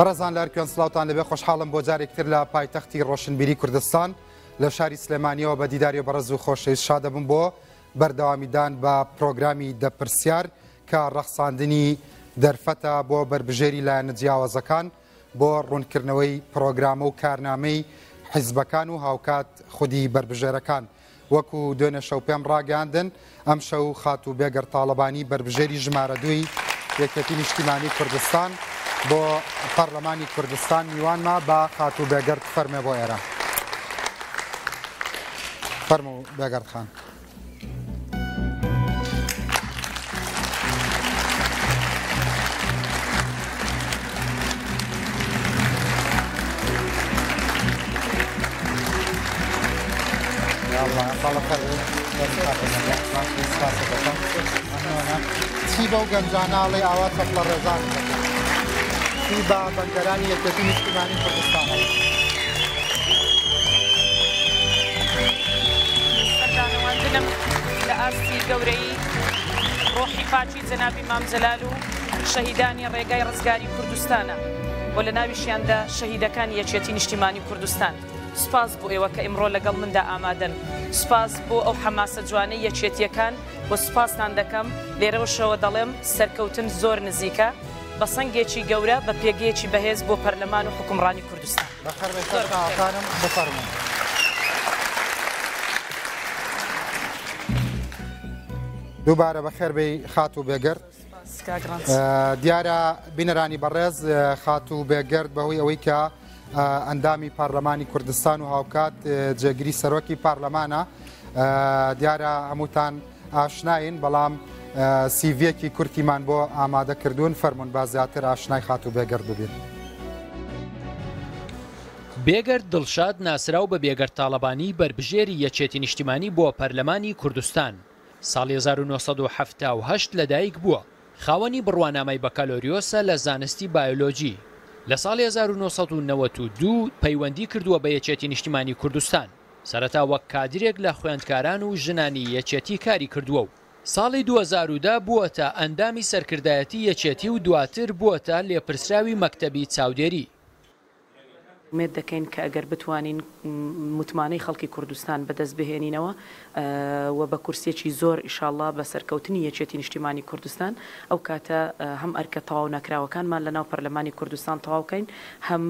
بەڕێزان لە کوێن سڵاوتان لەبێ خۆشحاڵم بۆ جارێکتر لە پایتەختی ڕۆشنبیری کوردستان لە شاری سلێمانیەوە بە دیداری و بەڕێز و خۆشەویست شادەبم بۆ بەردەوامیدان بە پرۆگرامی دەپرسیار کە ڕەخساندنی دەرفەتە بۆ بربژێری لایەنە جیاوازەکان بۆ ڕوونکردنەوەی پرۆگرامە و کارنامەی حیزبەکان و هاوکات خودی بربژێرەکان. وەکو دوێنێ شەو پێم ڕاگەاندن ئەم شەو خات و بێگەر تاڵەبانی بربژێری ژمارە دووی یەکێتی نیشتیمانی کوردستان بۆ پەرلەمانی کوردستان میوانما بە خات و بێگەرد فەرمێ بۆ ئێرە. فەرموو بێگەرد خان. چی بەو گەنجاناڵی ئاوا چەپ لە ڕێزان چی بە بەندەرانی یەکێتی نیشتیمانی کوردستانەوە سەردانەوەاندنم لە ئاستی گەورەی ڕۆحی پاچی جەنابی مام جەلال و شەهیدانی ڕێگای ڕزگاری کوردستانە بۆ لە ناویشیاندا شەهیدەکانی یەکێتی نیشتیمانی کوردستان. سپاس بۆ ئێوە کە ئیمڕۆ لەگەڵ مندا ئامادەن. سپاس بۆ ئەو حەماسە جوانەی یەکێتیەکان بۆ سپاسان دەکەم. لێرەوەشەوە دەڵێم سەرکەوتن زۆر نزیکە بە سەنگێکی گەورە بە پێگەیەکی بەهێز بۆ پەرلەمان و حکومڕانی کوردستان. بەخەربێتانم بفەرموون. دووبارە بەخێربەی خات و بێگەرد. دیارە بینەرانی بەڕێز خات و بێگەرد بەهۆی ئەوەی کە ئەندامی پارلەمانی کوردستان و هاوکات جێگیری سەرۆکی پارلەمانە دیارە هەمووتان ئاشناین بەڵام سیڤێکی کورتیمان بۆ ئامادە کردوون فەرمونون با زیاتر ئاشنای خات و بێگەرد ببین. بێگەرد دڵشاد ناسراو بە بێگەرد تاڵەبانی بربژێری یەکێتی نیشتیمانی بۆ پەرلەمانی کوردستان. ساڵی 1970 لەدایک بووە. خاوەنی بڕوانامەی بەکالۆریۆسە لە زانستی بایۆلۆجی. لە ساڵی 1992 پەیوەندی کردووە بە یەکێتی نیشتیمانی کوردستان. سەرەتا وەک کادرێک لە خوێندکاران و ژنانی یەکێتی کاری کردووە و ساڵی 2010 بووەتە ئەندامی سەرکردایەتی یەکێتی و دواتر بووەتە لێپرسراوی مەکتەبی چاودێری. مێت دەکەین کە ئەگەر بتوانین متمانەی خەڵکی کوردستان بەدەست بهێنینەوە و بە کورسێکی زۆر ئیشاڵڵا بە سەرکەوتنی یەکێتی نیشتیمانی کوردستان ئەو کاتە هەم ئەرکە تەواو نەکراوەکانمان لەناو پەرلەمانی کوردستان تەواوکەین هەم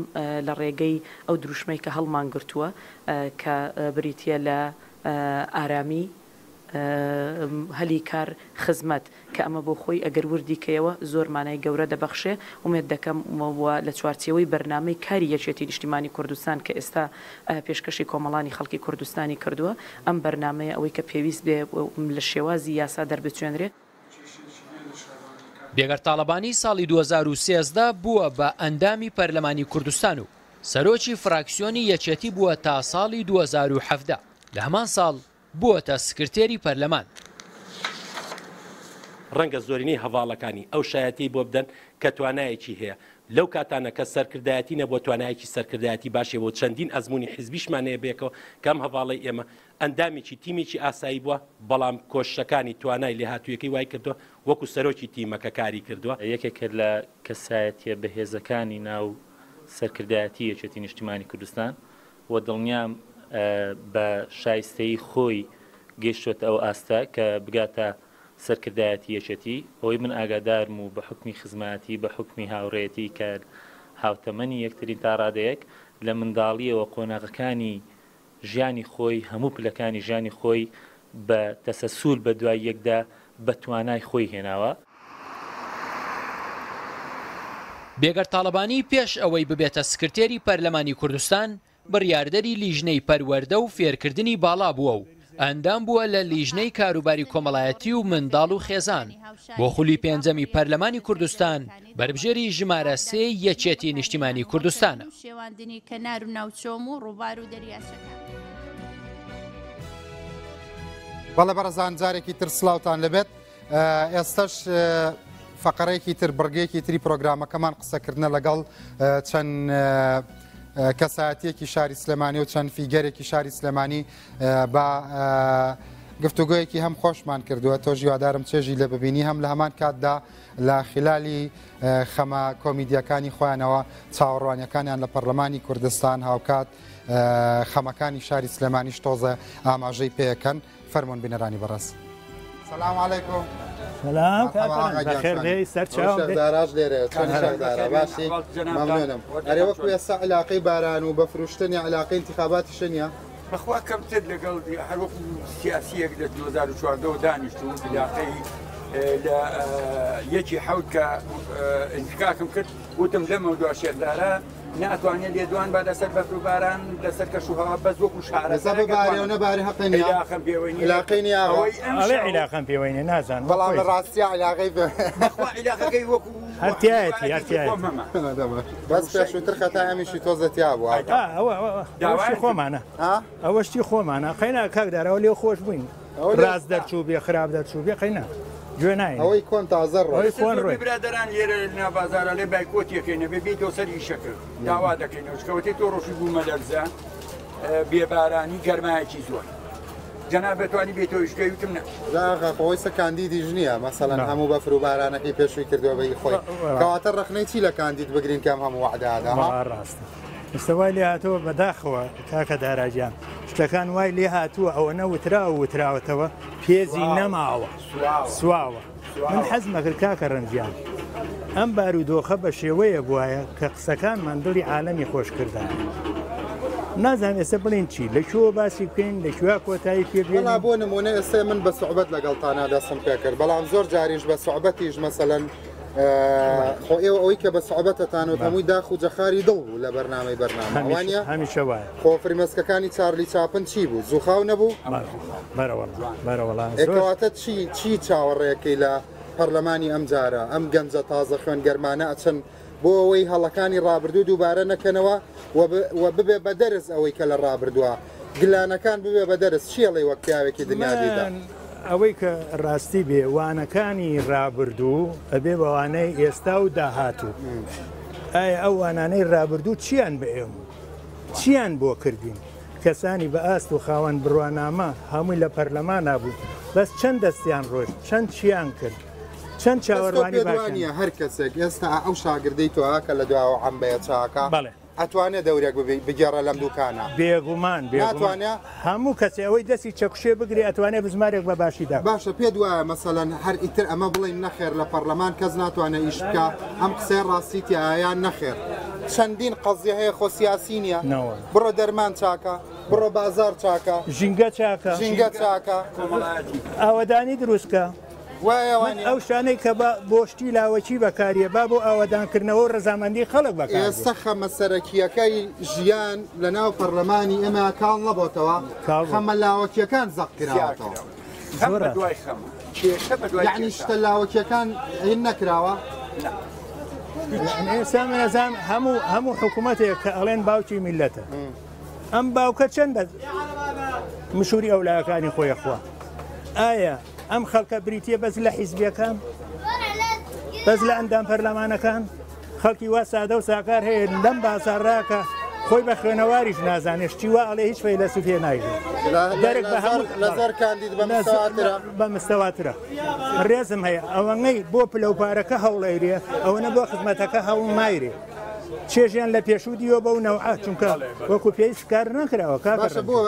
لە ڕێگەی ئەو دروشمەی کە هەڵمان گرتووە کە بریتە لە ئارامی هەلی کار خزمەت کە ئەمە بۆ خۆی ئەگەر وردی کەیەوە زۆر مانای گەورە دەبەخشێ ومێت دەکەم لە چوارچەوەی بەرنامەی کاری یەکێتی نیشتیمانی کوردستان کە ئێستا پێشکەشی کۆمەڵانی خەڵکی کوردستانی کردووە ئەم بەرنامەیە ئەوەی کە پێویست بێ لە شێوازی یاسا دەربچێنرێت. بێگەرد تاڵەبانی ساڵی 2013 بووە بە ئەندامی پەرلەمانی کوردستان و سەرۆکی فراکسیۆنی یەکێتی بووە تا ساڵی 2017 لە هەمان ساڵ بووەتە سکرتێری پەرلەمان. ڕەنگە زۆرینەی هەواڵەکانی ئەو شایەتی بۆ بدەن کە توانایەکی هەیە لەو کاتانە کە سەرکردایەتی نەبووە توانایەکی سەرکردایەتی باشێ بۆ چەندین ئەزمموی حیزبیشمانەیە بێکەوە کەم هەواڵی ئێمە ئەندامێکی تیمێکی ئاسایی بووە بەڵام کۆشەکانی توانای لێهاتوویەکەی وای کردووە وەکو سەرۆکی تیمەکە کاری کردووە. یەکێک لە کەسایەتیە بەهێزەکانی ناو سەرکردایەتی یەکێتی نیشتیمانی کوردستان و دڵنیام بە شایستەی خۆی گەیشتوێت ئەو ئاستا کە بگاتە سەرکردایەتی یەکێتی ئەوەی من ئاگادارم و بە حکمی خزمەتی بە حکمی هاوڕێتی کە هاوتەمەنی یەکترین تا ڕادەیەک لە منداڵیەوە قۆناغەکانی ژیانی خۆی هەموو پلەکانی ژیانی خۆی بە تەسەسول بە دوای یەکدا بە توانای خۆی هێناوە. بێگەرد تاڵەبانی پێش ئەوەی ببێتە سکرتێری پەرلەمانی کوردستان بڕیاردەری لیژنەی پەروەردە و فێرکردنی باڵا بووە و ئەندام بووە لە لیژنەی کاروباری کۆمەڵایەتی و منداڵ و خێزان. بۆ خولی پێنجەمی پەرلەمانی کوردستان بربژێری ژمارە 3 یەکێتی نیشتیمانی کوردستانە. بەڵێ بەڕێزان جارێکی تر سڵاوتان لەبێت. ئێستش فەقەرەیەکی تر بڕگەیەکی تری پرۆگرامەکەمان قسەکردنە لەگەڵ چەند کەسایەتیەکی شاری سلێمانی و چەند فیگەرێکی شاری سلێمانی بە گفتوگویەکی هەم خۆشمان کردووە تۆ ژیوادارم چێژی لە ببینی هەم لە هەمان کاتدا لە خلالی خەمە کۆمیدیەکانی خۆیانەوە چاوەڕوانیەکانیان لە پەرلەمانی کوردستان هاوکات خەمەکانی شاری سلێمانیش تۆزە ئاماژەی پێەکەن فەرمونون بینەرانی بەڕاست. سلام علیکم. سلام بەخێر دێ سەرچاو داراژ لێرە چۆنیدارە باشی مەمنونم ئەرێ وەکو ئێستا علاقەی باران و بە فروشتنی علاقەی انتخاباتی شنیە بەخوا کەمتر لەگەڵ هەروەکو سیاسیەک لە 2014 دانیشتون علاقەی لە یەکی حەوت کە انتخابم کرد وتم لەمە دو شێردارە ناتوانێت لێدوان با لەسەر بەفر و باران لەسەر کەش و هەوا بەس وەکو شارەزە ببارێونە باری هەقنی علاقەم پێوەینی علاقەی ئەڵێ علاقەم پێوەینە نازان بەڵام لە ڕاستی علاقەی بەخوا علاقەکەی وەکو هەرتیایەتی هەرتیایەتی بەس پێشووتر خەتا ئەمیشی تۆزەتیا بووە ئەوەشتی خۆمانە ئەوەشتی خۆمانە قەینا کاکدارەوە لێ خۆش بووین ڕاست دەرچوو بێ خراپ دەرچوو بێ قەینا گوێ ناین ئەوەی کۆن تازە ڕۆی کۆن ڕۆی برادران لێرە ناوبازارە لێ بایکۆتیەکەینە بێتەوە سەری شەکر داوا دەکەینەوە شکەوتی تۆ ڕۆژی بوومە لەرزە بێبارانی گەرمایەکی زۆر جەناب بتوانی بێتەوە شکەی وتم خۆی سەکاندیدیش نییە مەسەڵەن هەموو بەفر و بارانەکەی پێشووی کردەوە بەی خۆی کەواتە ڕخنەی چی لە کاندید بگرین کەم هەموو وعدادا ڕاستە مستەوای لێ هاتووە بەداخەوە کاکە داراجیان شتەکان وای لێ هاتووە ئەوە نەوترا و وتراوەتەوە پێزی نەماوە سواوە من حەزمە کرد کاکە ڕەنجیان ئەم بارودۆخە بە شێوەیە بواە کە قسەکانمان دڵی عالەمی خۆش کردان نازانم ئێستا بڵین چی لەکوێوە باسی بکەین لەکوێ کۆتایی پێبێن بۆ نمونە ئێستا من بە سوعبەت لەگەڵتانە دەستم پێ کرد بەڵام زۆر جاریش بە سوعبەتیش مەسەلەن خۆ ئێوە ئەوەی کە بە سوعبەتتانەوە هەمووی داخ و جەخاری دڵ بوو لە بەرنامەی بەرنامەوانە هەمیشە وایە خۆ فریمەسکەکانی چارلی چاپن چی بوو زووخاو نەبوو بەرەوەڵاتە چی چاوەڕێەکەی لە پەرلەمانی ئەم جارە ئەم گەنجە تازە خوێن گەرمانە ئەچن بۆ ئەوەی هەڵەکانی ڕابردوو دووبارە نەکەنەوە و ببێ بە دەرز ئەوەی کە لە ڕابردووە گلانەکان ببێ بە دەرز چیڵی وەک پیاوێکی دنیادیدا ئەوەی کە ڕاستی بێ وانەکانی ڕابردوو ئەبێ بەوانەی ئێستا و داهاتوو ئایا ئەو وانانەی ڕابردوو چیان بە ئێمە چیان بۆ کردین کەسانی بە ئاست و خاوەن بڕوانامە هەمووی لە پەرلەمان نبوو بەس چەند دەستیان ڕۆژ چەند چیان کرد چەند چاوەڕوانی باشە هەر کەسێک ئێستا ئەو شاگردەی تۆ کە لە دواوە عەمبەیە چاکە ئەتوانێت دەورێک بگێڕە لەم دوکانە بێگومان ناتوانێت هەموو کەسێ ئەوەی دەستی چەکوشێ بگری ئەتوانێت بزمارێک بە باشیدا باشە پێ دوایە مەسەلەن هەر ئیتر ئەمە بڵین نەخێر لە پەرلەمان کەس ناتوانێت ئیش بکە ئەم قسەی ڕاستیتی ئایان نەخێر چەندین قەزیە هەیە خۆ سیاسی نییە بڕۆ دەرمان چاکە بڕۆ بازار چاکە ژینگە چاکە ژینگە چاکە ئاوەدانی دروستکە ئەو شانەی کە بۆشتی لاوەکی بەکاریە با بۆ ئاوەدانکردنەوە و ڕزامەندی خەڵک بەکار ئێستا خەمە سەرەکیەکەی ژیان لە ناو پەرلەمانی ئێمە کاڵ نەبۆتەوە خەمە لاوەکیەکان زەقکراوەتەوە یعنی شتە لاوەکیەکان هین نەکراوە ئێستا منەزان هەموو حکوومەتێک کە ئەڵێن باوکی میلەتە ئەم باوکە چەندە مشوری ئەولایەکانی خۆی خوا ئایا ئەم خەڵکە بریتە بەس لە حیزبیەکان بەس لە ئەندام پەرلەمانەکان خەڵکی وا سادە و ساکار هەیە لەم بازارڕاکە خۆی بە خوێنەواریش نازانێشتی وا ئەڵێ هیچ فەی لە سوفێ نایگێت دەرێک بە لەزەر کاندید بە مستەواترە ڕێزم هەیە ئەوەنەی بۆ پلەپارەکە هەوڵێریە ئەوەنە بۆ خزمەتەکە هەوڵ مایرێ چێژیان لە پێشوو دیوە بەو نەوعات چونکە وەکو پێویست کار نەکراوە باشە بۆ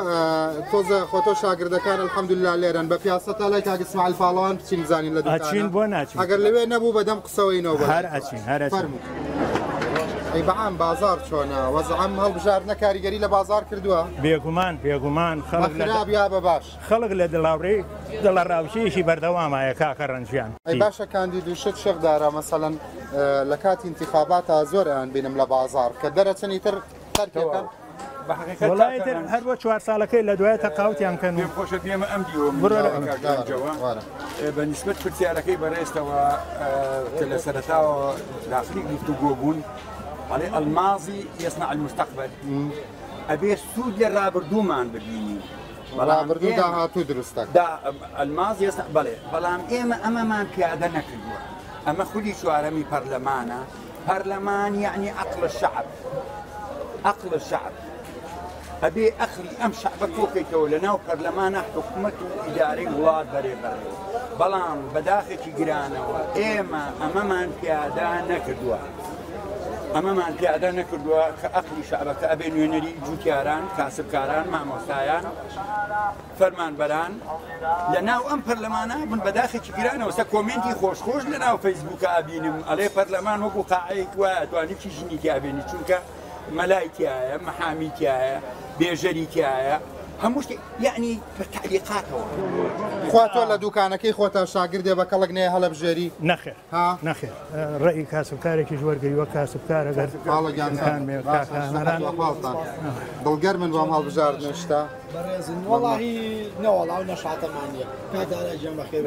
تۆزە خۆتۆ شاگردەکان الحەمدوللا لێرن بە پیاسەتا لای کاک ئیسماعیل فاڵەوان بچین بزانین لە دوکانە بۆ ناچین ئەگەر لەوێ نەبوو بەدەم قسەوەینەوە هەر ئەچین ئەی بەعام بازار چۆنە وەزعەم هەڵبژاردنە کاریگەری لە بازار کردووە بێگومان خەڵک یا بە باش خەڵک لە دڵاوڕێ دڵە ڕاوچەیەکی بەردەوامایە کاکە ڕەنجیان ئەی باشە کاندید و شت شەخدارە مەسەڵەن لە کاتی انتخاباتە زۆریان بینم لە بازار کە دەرەچەنی تر تەرکەکەن وڵایەتر هەر بۆ 4 ساڵەکەی لە دوایە تەقاوتیان کەن خۆشە دێمە ئەم دیوە بە نیسبەت پرسیارەکەی بەڕێستەوە کە لە سەرەتاوە داخلی گفتوگۆ بوون ئەڵێ ئەلمازی يصنع المستقبل ئەبێ سوود لە ڕابردوومان ببینی ڕابردوو داهاتوو دروستە ئەلماز بەڵێ بەڵام ئێمە ئەمەمان پیادە نەکردووە ئەمە خودی چوارەمی پەرلەمانە پەرلەمان یعنی عقل الشعب ئەبێ ئەخری ئەم شعبە کۆکەیتەوە لە ناو پەرلەمانە حکوومەت و ئیدارەی وڵات بەڕێبەڕێ بەڵام بەداخێکی گرانەوە ئێمە ئەمەمان پیادا نەکردووە ئەمەمان پیادا نەکردووە کە ئەخری شعبەکە ئەبێ نوێنەری جوتیاران کاسبکاران مامۆستایان فەرمانبەران لە ناو ئەم پەرلەمانە بن بەداخێکی گرانەوە سە کۆمنتی خۆشخۆش لە ناو فەیسبووکە ئابینم ئەڵێ پەرلەمان وەکو قاعەیەک وایە توانی چی ژنی تیابێنی چونکە مەلایتیایە مەحامیتیایە بێژەریتیایە هەموو شتێک یعنی بە تعلیقاتەوە خوا تۆ لە دوکانەکەی خۆتە شاگردێ بە کەڵک نەیە هەڵە بژێری نەخێر نەخێر ڕێی کاسبکارێکی ژوەرگری وە کاسبکار ئەگەر دڵگەر من بۆم هەڵبژاردن شتا وەڵاهی نەوەڵاو نەشاتەمانە کادارە ژێم بەخێر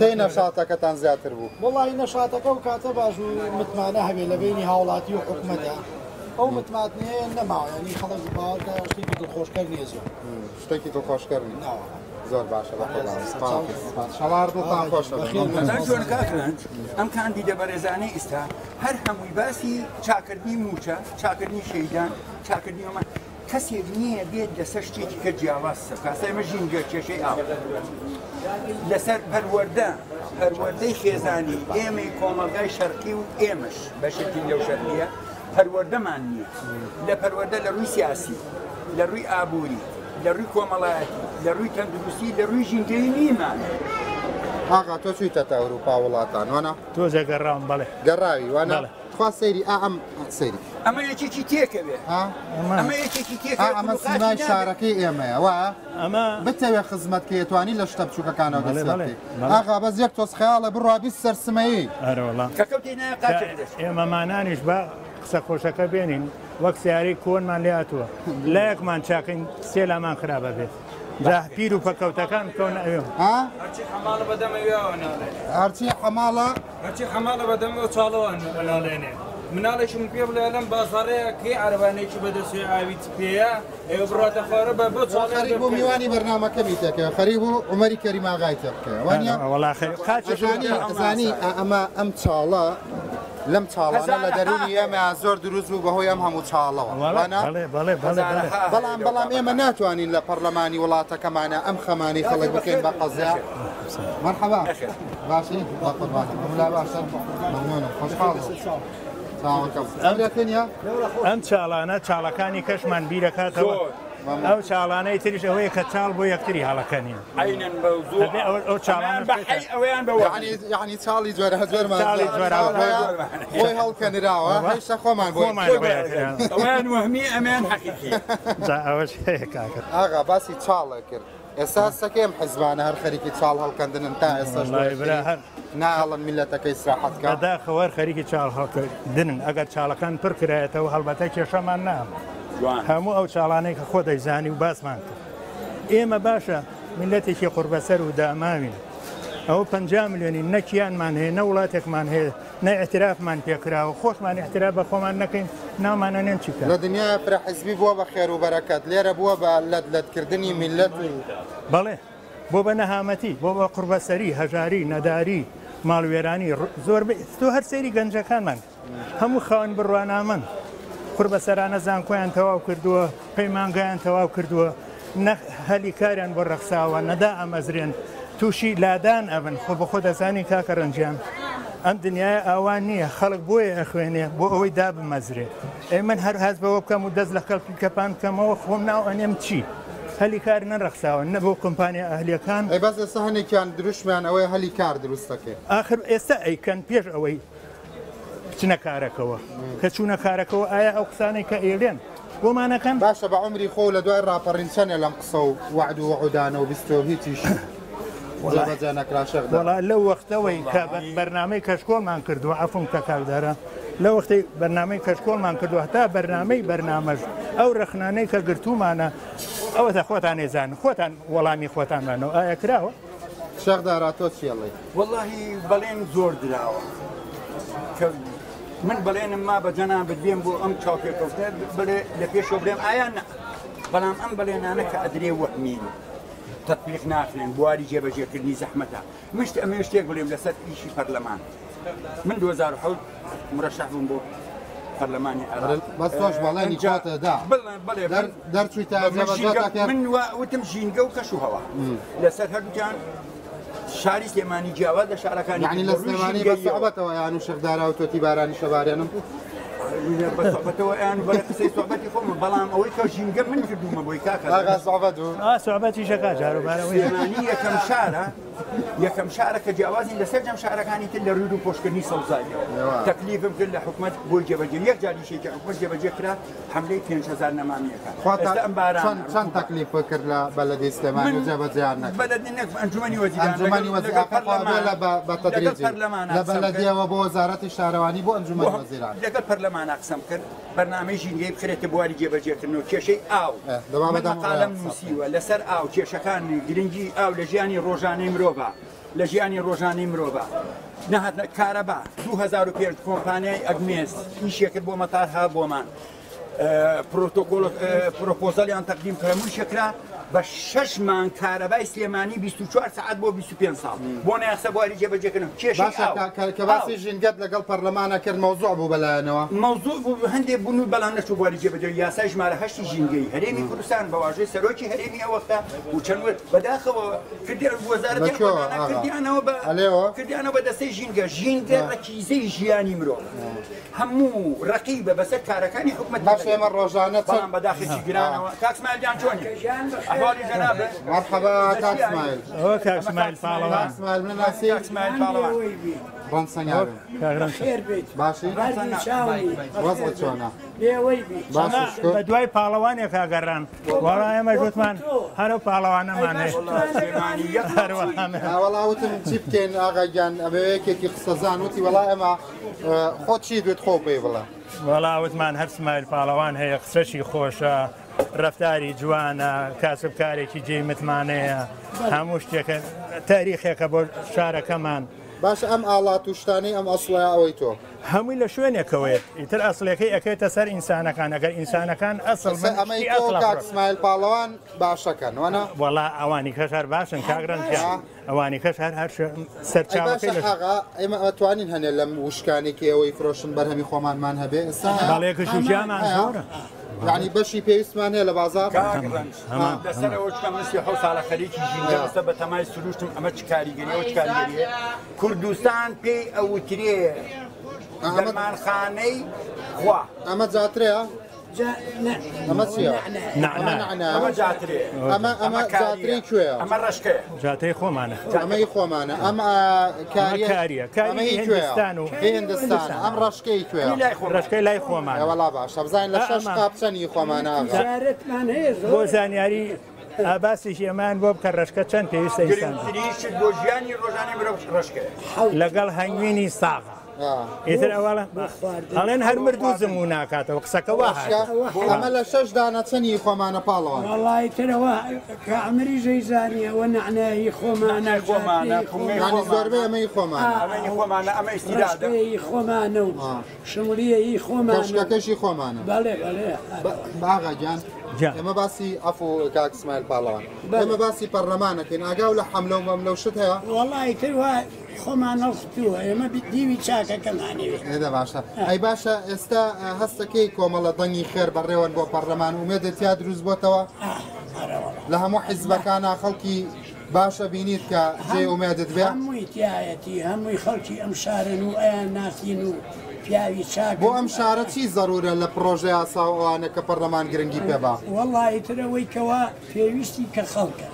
تێی نەشاتەکەتان زیاتر بوو وەڵاهی نەشاتەکە و کاتە باش و متمانە هەبێ لە بینی هاوڵاتی و حکومەتە ئەو متماتنەیە نەماوە ینی خەڵک باوەکە شتێکی دڵخۆشکەر نییە زۆر شتێکی دڵخۆشکەر زۆر باشە شەڵاردڵتان خۆشە جۆن کاکرند ئەم کاندیدە بەڕێزانەی ئێستا هەر هەمووی باسی چاکردنی موچە چاکردنی شەیدان چاکردنی ئەمە کەسێک نییە بێت لەسەر شتێکی کە جیاوازە کاسەمە ژینگە کێشەی ئاو لەسەر پەروەردەی خێزانی ئێمەی کۆمەلگای شەرقی و ئێمەش بەشێکی لەو شەرقیە پەروەردەمان نییە لە پەروەردە لە ڕووی سیاسی لە ڕووی ئابووری لە ڕووی کۆمەڵایەتی لە ڕووی تەندروستی لە ڕووی ژینگەی نیمان ئاغا تۆ چوویتە تا ئەوروپا وڵاتان وانە تۆ جێگەڕاوم بەڵێ گەڕاوی وانە خوا سەیری ئەم سەیری ئەمە یەکێکی تێکەوێ ئەمە یەکێکی تێکە ئەمە سیمای شارەکەی ئێمەیە وایە ئەمە بتەوێ خزمەت کە توانی لە شتە بچووکەکانەوە دەستێ ئاغا بەس یەک تۆس خەیاڵە بڕوا بیست سەرسمەیی ئێمەمانانیش بە قسە خۆشەکە بێنین وەک سیاری کۆنمان لێ هاتووە لایەکمان چاکەین سێلامان خراپە بێت جا پیر و پەکەوتەکان کەون ئەوێ هەرچی حەماڵە بەدەمەوێەوە هەرچی حەماڵە بەدەمەوە چاڵەوە ناڵێنێ مناڵێکم پێ بڵێ لەم بازاڕەیە کێ عەربانێکی بەدەستێ ئاویت پێەیە ئێوە بڕاتە خوارە بە بۆ خەریب بۆ میوانی بەرنامەکەمی تێکەوە خەریب و عومەری کەریم ئاغای تێ بکەوە وانە ئەمە ئەم چاڵە لەم چاڵانە لە دەرونی ئێمە زۆر دروست بوو بەهۆی ئەم هەموو چاڵەوە بەڵام ئێمە ناتوانین لە پەرلەمانی وڵاتەکەمانە ئەم خەمانی خەڵک بکەین بە قەزیا مەرحەبا باشی باشە مەمنونم خۆشحاڵم ئەم چاڵانە چاڵەکانی کەشمان بیرەکاتەوە ئەو چاڵانەی تریش ئەوەیە کە چاڵ بۆ یەکتری هەڵەکەنین ئەو چاڵان یعنی چاڵی جوێرە جوێرمان بۆی هەڵکەنراوە هێشتا خۆمان ئەویان وەهمی ئەمیان حەقیقی ئەوەش هەیە کاکە ئاغا باسی چاڵە کرد ئێستا سەکەم حیزبانە هەر خەریکی چاڵ هەڵکەندنن تا ئێستا ناڵن میلەتەکەی سراحەتکە بەداخەوە خەریکی چاڵ هەڵکردنن ئەگەر چاڵەکان پڕ کرایەتەوە هەڵبەتە کێشەمان نام هەموو ئەو چاڵانەی کە خۆ دەیزانی و باسمان کرد ئێمە باشە میلەتێکی قوربەسەر و داماوین ئەو 50 میلیۆنی نەکیانمان هەیە نە وڵاتێکمان هەیە نە ئەترافمان پێکراوە خۆشمان احتراف بە خۆمان نەکەین ناومانە نێن چیکە لە دنیا فرەحیزبی بووە بە خێر و بەرەکەت لێرە بووە بە لەتکردنی میلەت بەڵێ بۆ بە نەهامەتی بۆ بە قوربەسەری هەژاری نەداری ماڵوێرانی زۆر تۆ هەر سەیری گەنجەکانمان هەموو خاوەن بڕوانامەن قوربەسەرانە زانکۆیان تەواو کردووە پەیمانگایان تەواو کردووە نە هەلی کاریان بۆ ڕەخساوە نەدا ئەمەزرێن تووشی لادان ئەبن خۆ بە خۆ دەزانی کاکە ڕەنجیان ئەم دنیای ئاوان نییە خەڵک بۆیە ئەخوێنێ بۆ ئەوەی دابمەزرێ ئەی من هەر هەز بەوە بکەم و دەست لە خەڵکی کەپان بکەمەوە خۆم ناو ئەنێم چی هەلی کار نەڕەخساوە نە بۆ کۆمپانیا ئەهلیەکان ئەی بەس ئێستا هەنێکیان دروشمیان ئەوەی هەلی کار دروستەکەی ئاخر ئێستا ئەیکەن پێش ئەوەی بچنە کارەکەەوە کە چوونە کارەکەەوە ئایا ئەو قسانەی کە ئێلێن بۆمانەکەن باشە بە عمری خۆ لە دوای ڕاپەڕین چەنێ لەم قسە و وعد و وعودانە و بیستەوە هیچیش لەو وەختەوەی کە بەرنامەی کەشکۆڵمان کردووە ئەفم کە کاردارە لە وەختی بەرنامەی کەشکۆڵمان کردووە تا بەرنامەی بەرنامەش ئەو ڕخنانەی کە گرتومانە ئەوەتە خۆتان نێزان خۆتان وەڵامی خۆتانمانەوە ئایا کراوە شەخدارا تۆ چیڵی وەڵاهی بەڵێن زۆر دراوە من بەڵێنم ما بە جەناب بێم بۆ ئەم چاوپێکەوتە بڵێ لە پێشەوە بڵێم ئایا نە بەڵام ئەم بەڵێنانە کە ئەدرێ وەهمین تطبیق ناکرێن بواری جێبەجێکردنی زەحمەتە مشت ئەمێ شتێک بڵێم لەسەر ئیشی پەرلەمان من 2007 مرەشەح بووم بۆ پەرلەمانی عێراق بەس تۆش بەڵێنی خۆتەدا دەرچوویتە من وتم ژینگە و کەش و هەوا لەسەر هەردووکیان شاری سلێمانی جیاواز لە شارەکانی یعنی لە سلێمانی بەسەبەتەوە یان و شەخدارا و تۆتی بارانی شەبارێنم بەسەبەتەوە یان بەڵێ قسەی سوحبەتی خۆمە بەڵام ئەوەی کە ژینگە من کردومە بۆی کاکە سوحبەتی شەکا جاروبارەوەی سلێمانی یەکەم شارە کە جیاوازی لەسەر جەم شارەکانی تر لە ڕوود و پۆشکردنی سەوزاییەوە تەکلیفم کرد لە حکومەت بۆی جێبەجێ یەک جاریشێکی حکومەت جێبەجێ کرا حملەی 5,000 نەمامیەکە ئەم باران چەند تەکلیف کرد لە بەلەدەی سلێمانی و جێبەجێیان نەکرد ئەنجومەنی وەزیران بە تەدریجی لە بەلەدیەوە بۆ وەزارەتی شارەوانی بۆ ئەنجومەنی وەزیران لەگەڵ پەرلەمانە قسەم کرد بەرنامەی ژینگەی بخرێتە بواری جێبەجێکردنەوە کێشەی ئاو مەقالەم نووسیوە لەسەر ئاو کێشەکان گرنگی ئاو لە ژیانی ڕۆژانەی مرۆڤە لە ژیانی ڕۆژانەی مرۆڤە نەهات کارەبا 2005 کۆمپانیای ئەگمێز ئیشێکرد بۆ مەتارها بۆمان پرۆتۆکۆل پرۆپۆزەلیان تەقدیم کرا موشەکرا بە 6 مان کارەبای سلێمانی 24 ساعت بۆ 25 ساڵ بۆ نەیەخسە بواری جێبەجێکردن کێشەی کە باسی ژینگەت لەگەڵ پەرلەمانە کرد مەوزوع بوو بەلایەنەوە مەوزوع بوو هەندێک بوون و بەڵام نەچوو بواری جێبەجێ یاسای ژمارە 8 ژینگەی هەرێمی کوردستان بە واژەی سەرۆکی هەرێمی ئەوەختا و چەند بەداخەوە کردیان وەزارەتی کردیانەوە بە دەستەی ژینگە ڕەکیزەی ژیانی مرۆڤ هەموو ڕقیبە بەسەر کارەکانی حکومەت باش ئێمە ڕۆژانە بەڵام بەداخێکی گرانەوە کاکسمایلجان چۆنی ئەحواڵی جەنابێ مرحبا کاک اسماعیل کاک اسماعیل پاڵەوان اسماعیل من ناسی اسماعیل پاڵەوان ڕەن سەنگارم باشی وەزڵت چۆنە بە دوای پاڵەوانێک کاگەڕان وەڵا ئێمە گوتمان هەرو پاڵەوانەمانێ وەڵاوتم چی بکەین ئاغاگیان ئەبەیەکێکی قسەزان وتی وەڵا ئێمە خۆ چی دوێت خۆ پێی بڵێ وەڵاوتمان هەر سمایل پاڵەوان هەیە قسەشی خۆشە ڕفتاری جوانە کاسبکارێکی جێی متمانەیە هەموو شتێکە تاریخێکە بۆ شارەکەمان باش ئەم ئاڵات و شتانەی ئەم ئەسڵە ئەوەی تۆ هەمووی لە شوێنێکەوەیت ئیتر ئەسڵەکەی ئەەکەیتە سەر ئینسانەکان ئەگەر ئینسانەکان ئەسڵ ئەمەی کاکسمایل پاڵەوان باشەکەن وانە وەڵا ئەوانی کەش هەر باشن کاگرن ئەوانی کەش هەر سەرچاوەکەی ئێمە ئەتوانین هەنێ لەم وشکانێکی ئەوەی فرۆشن بەرهەمی خۆمانمان هەبێ ئێستا باڵەیەکە ژیانمان زۆرە یعنی بەشی پێویستمان هەیە لە بازار لەسەر ئەوە مەسی حە ساڵە خەریکی ژینگە بەستە بە تەمای سروشتم ئەمە چ کاریگەری ئەو چ کاریگەریە کوردستان پێی ئەوترێ دەرمانخانەی خوا ئەمە جاترەیە ئەمە چیە؟ ئەمە جاترێ ئەمە جاتری کوێیە؟ ئەمە ڕشکەیە جاتەی خۆمانە ئەمەی خۆمانە ئەم کاریە هندستان و هندستان ئەم ڕشکەی کوێ ڕشکەی لای خۆمانە وەڵا باشە بزانین لە شەش قاپچەنی خۆمانە بۆ زانیاری ئاباسیشی ئەمان بۆ بکە ڕشکە چەند پێویستە ئینسان بۆ ژیانی ڕۆژانەی مرۆڤ ڕشکەیە لەگەڵ هەنگوینی ساغا ئیتر ئەوڵە هەڵێن هەر مردوو زموو ناکاتەوە قسەکە وا ئەمە لە شەش دانە چەنی خۆمانە پاڵەوە وڵی ترەوە کە ئەمری ژەیزانیەوە نعنایی خۆمانە زۆربەی ئەمەی خۆمانە ئەمە ئیسیرادەی خۆمانە و شمولیەی خۆمانەکەشی خۆمانە بەڵێ بەڵێ باغاگیان ئێمە باسی ئەف و کاک اسماعیل پاڵەوان ئێمە باسی پەرلەمانەکەین ئاگاو لە حەملە و مەملە و شت هەیە وڵی تروا خۆمان نەڵختووە ئێمە دیوی چاکەکەمانەوێت ئێدە باشە ئەی باشە ئێستا هەستەکەی کۆمەڵە دەنگی خێر بەڕێوەن بۆ پەرلەمان ومێدت یا دروست بۆتەوە لە هەموو حیزبەکانە خەڵکی باشە بینیت کە جێ ئومێدت بێ هەمووی تایەتی هەمووی خەڵکی ئەم شارن و ئەیان ناسین و پیاوی چاک بۆ ئەم شارە چی زەرورە لە پرۆژه یاساوانە کە پەرلەمان گرنگی پێبا وەڵی ترەوەی کەوا پێویستی کە خەڵکە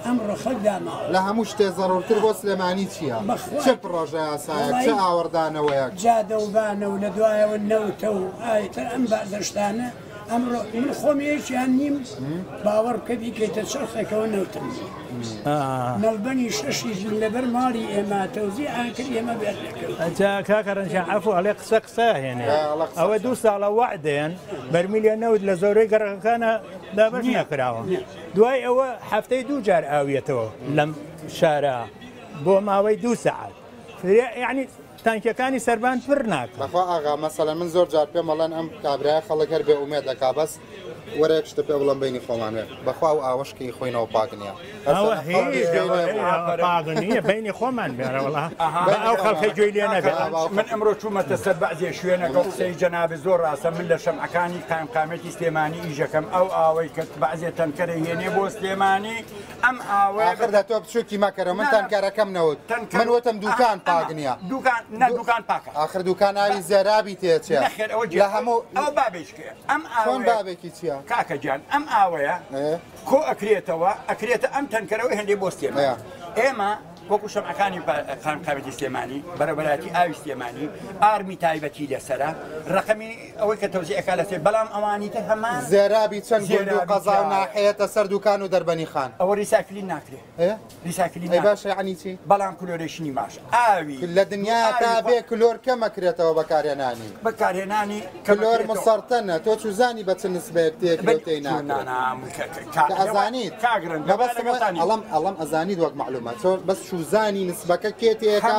ئەمڕۆ خەکداماوە لە هەموو شتێ زەرورتر بۆ سلێمانی چییە؟ چه پرۆژه یاسایە چه ئاوەردانەوەیەک جادەوبانە و لە دوایەوە نەوتە و ئایتر ئەم بەدەشتانە ئەمڕۆ من خۆمیەکیان نیم باوەڕ بکە بیکەیتە چرخێکەوە نەوتم نەڵبەنی شەشی ژن لەبەر ماڵی ئێمە تەوزی ئاکرد ئێمە ئەجا کاکەڕەنجیان عەفو ئەڵێ قسە هێنێ ئەوە 2 ساڵە وعدێن بەرمیلیە نەوت لە زۆرەی گەڕەکەکانە دابەش نەکراوە دوای ئەوە هەفتەی 2 جار ئاویەتەوە لەم شارە بۆ ماوەی 2 ساعت یعنی تانکەکانی سەربان پر ناکە بەخوا ئاغا مەسەلەن من زۆر جار پێم مەڵەن ئەم کابرای خەڵک هەر بێ ئومێد دەکا بەس وەرەیەک شتە پێ بڵم بینی خۆمانێ بەخوا و ئاوەشکی خۆینەوە پاک نییە ئەوە پاگنیە بینی خۆمان بێرەوەڵا ئەو خەڵکە گوێی لێ نەبێت من ئەمڕۆ چوومەتە سەر بەعزێ شوێنەگەڵ قسەی جەنابێ زۆر ڕاستە من لە شەمعەکانی قامقامەتی سلێمانی ئیژەکەم ئەو ئاوەی کە بەعزێ تەنکەرە هێنێ بۆ سلێمانی ئەم ئاوەیەدا تۆ بچووکی ماکەرەوە من تەنکارەکەم نەوت من وتم دوکان پاک نییە دوکان پاکە آخر دوکان ئاوی زێرابی تێچێ لە هەموو ئەو بابێشکێ ئەم چۆن بابێکی چییە کاکە گیان ئەم ئاوەیە کۆ ئەکرێتەوە ئەکرێتە ئەم تەنکەرەوەی هەندێک بۆ سلێمان ئێمە وەکو شەمعەکانی قامقامەتی سلێمانی بەرەبەراتی ئاوی سلێمانی ئارمی تایبەتی لەسرە ڕقمی ئەوەی کە تەوزیعەکە لەسێ بەڵام ئەوانی تر هەمان زێرابی چەند گوند و قەزا و ناحەیەتە سەر دوکان و دەربەنی خان ئەوە ریساکلین ناکرێت ریساکلین باشە یعنی چی بەڵام کلۆرێشنی ماشە ئاوی لە دنیا تا بێ کلۆر کەمەکرێتەوە بەکارهێنانی بەکارهێنانی کلۆر مسەرتەنە تۆ چوزانی بە چ نسبەیەک تێکرێتەی ئەزانیت ئەڵەم ئەزانیت وەک معلومات بەس شوزانی نسبەکە کێتێکا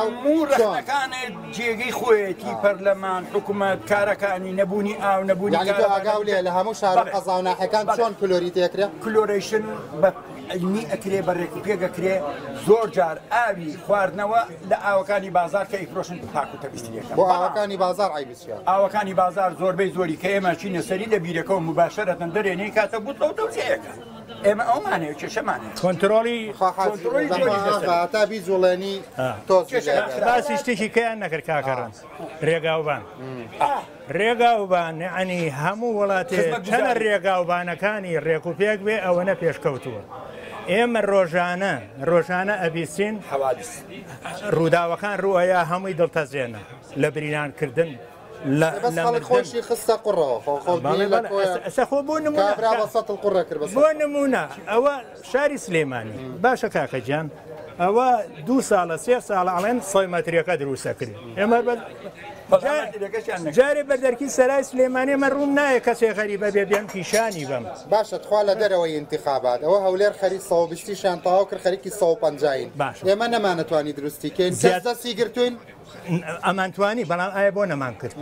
ڕەکانێت جێگەی خۆیەتی پەرلەمان حکوومەت کارەکانی نەبوونی ئاو نەبوونی ئاگاو لێ لە هەموو شار قەزا و ناحەکان چۆن کلۆری تێکرێ کلۆریشن بە علمی ئەکرێ بەڕێک و پێگەکرێ زۆر جار ئاوی خواردنەوە لە ئاوەکانی بازار کە ئیفرۆشن پاک و تەبیستیەکە بۆ ئاوەکانی بازار عیبسیە ئاوەکانی بازار زۆربەی زۆری کە ئێمە چینە سەری لە بیرەکە و مباشەرەتەن دەرێنەی کاتە بوت لەو تەوزیعەکە ئێمە ئەومانەیە کێشەمانێت کۆنتترۆلی تا بیجوڵێنی باسی شتێکی کەیان نەکرد کاکەڕن ڕێگاوبان ڕێگاوبان عنی هەموو وڵاتێ چەنە ڕێگاوبانەکانی ڕێک و پێک بێ ئەوەنە پێشکەوتووە ئێمە ڕۆژانە ئەبیسین ڕووداوەکان ڕوئەیە هەمووی دڵتەزێنە لە برینانکردن خۆشی خستە بۆ نمونە ئەوە شاری سلێمانی باشە کاکەجان ئەوە 2 ساڵە 3 ساڵ ئەڵێن سۆیمەتریەکە دروستەکردی ئێمە جارێ بەردەرکی سەرای سلێمانی ئەمە ڕوون نایە کەسێک غەریبە بێ بێن پیشانی بم باشە تخوا لە دەرەوەی انتخابات ئەوە هەولێر خەری 120 تەواو کرد خەریکی 150 ئێمە نەمانەتوانی دروستیکەین دەستی گرتوین ئەمانتوانی بەڵام ئایا بۆ نەمان کرد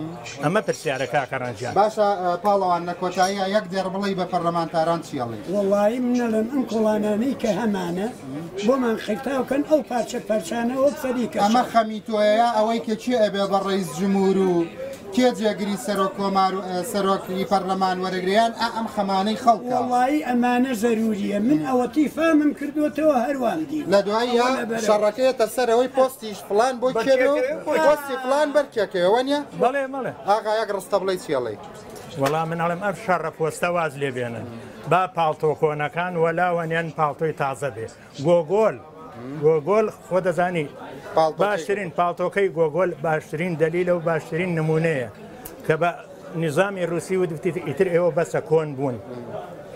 ئەمە پرسیارە کاکەڕانجیان باشە پاڵەوان نەکۆتاییە یەک دێر بڵی بە پەرلەمانتاران چیاڵێ وڵی منەڵم ئەم کۆڵانانەی کە هەمانە بۆمان خێکتاوکەن ئەو پارچە پەرچانەوە فەریکە ئەمە خەمی تۆیە ئەوەی کە چی ئەبێ بە ڕئیس جمهور و کێ جێگری سەرۆک کۆمار و سەرۆکی پەرلەمان وەرەگریان ئەم خەمانەی خەڵکە وڵی ئەمانە زەروریە من ئەوەتی فامم کردوێتەوە هەروان دی لە دوای شەڕەکەیەتە سەرەوەی پۆستیش فلان بۆ کێ پۆستی فلان بەرکێکەوە نیە بەڵێ بڵێ ئاغایەک ڕستە بڵێ چێڵێ وەڵام منەڵم ئەف شەڕە پۆستە واز لێ بێنن با پاڵتۆ کۆنەکان وەلاوەنیان پاڵتۆی تازە بێ گۆگۆل خۆ دەزانی باشترین پاڵتۆکەی گۆگۆل باشترین دلیلە و باشترین نمونەیە کە بە نظامی رووسی و دوتی ئیتر ئێوە بەسە کۆن بوون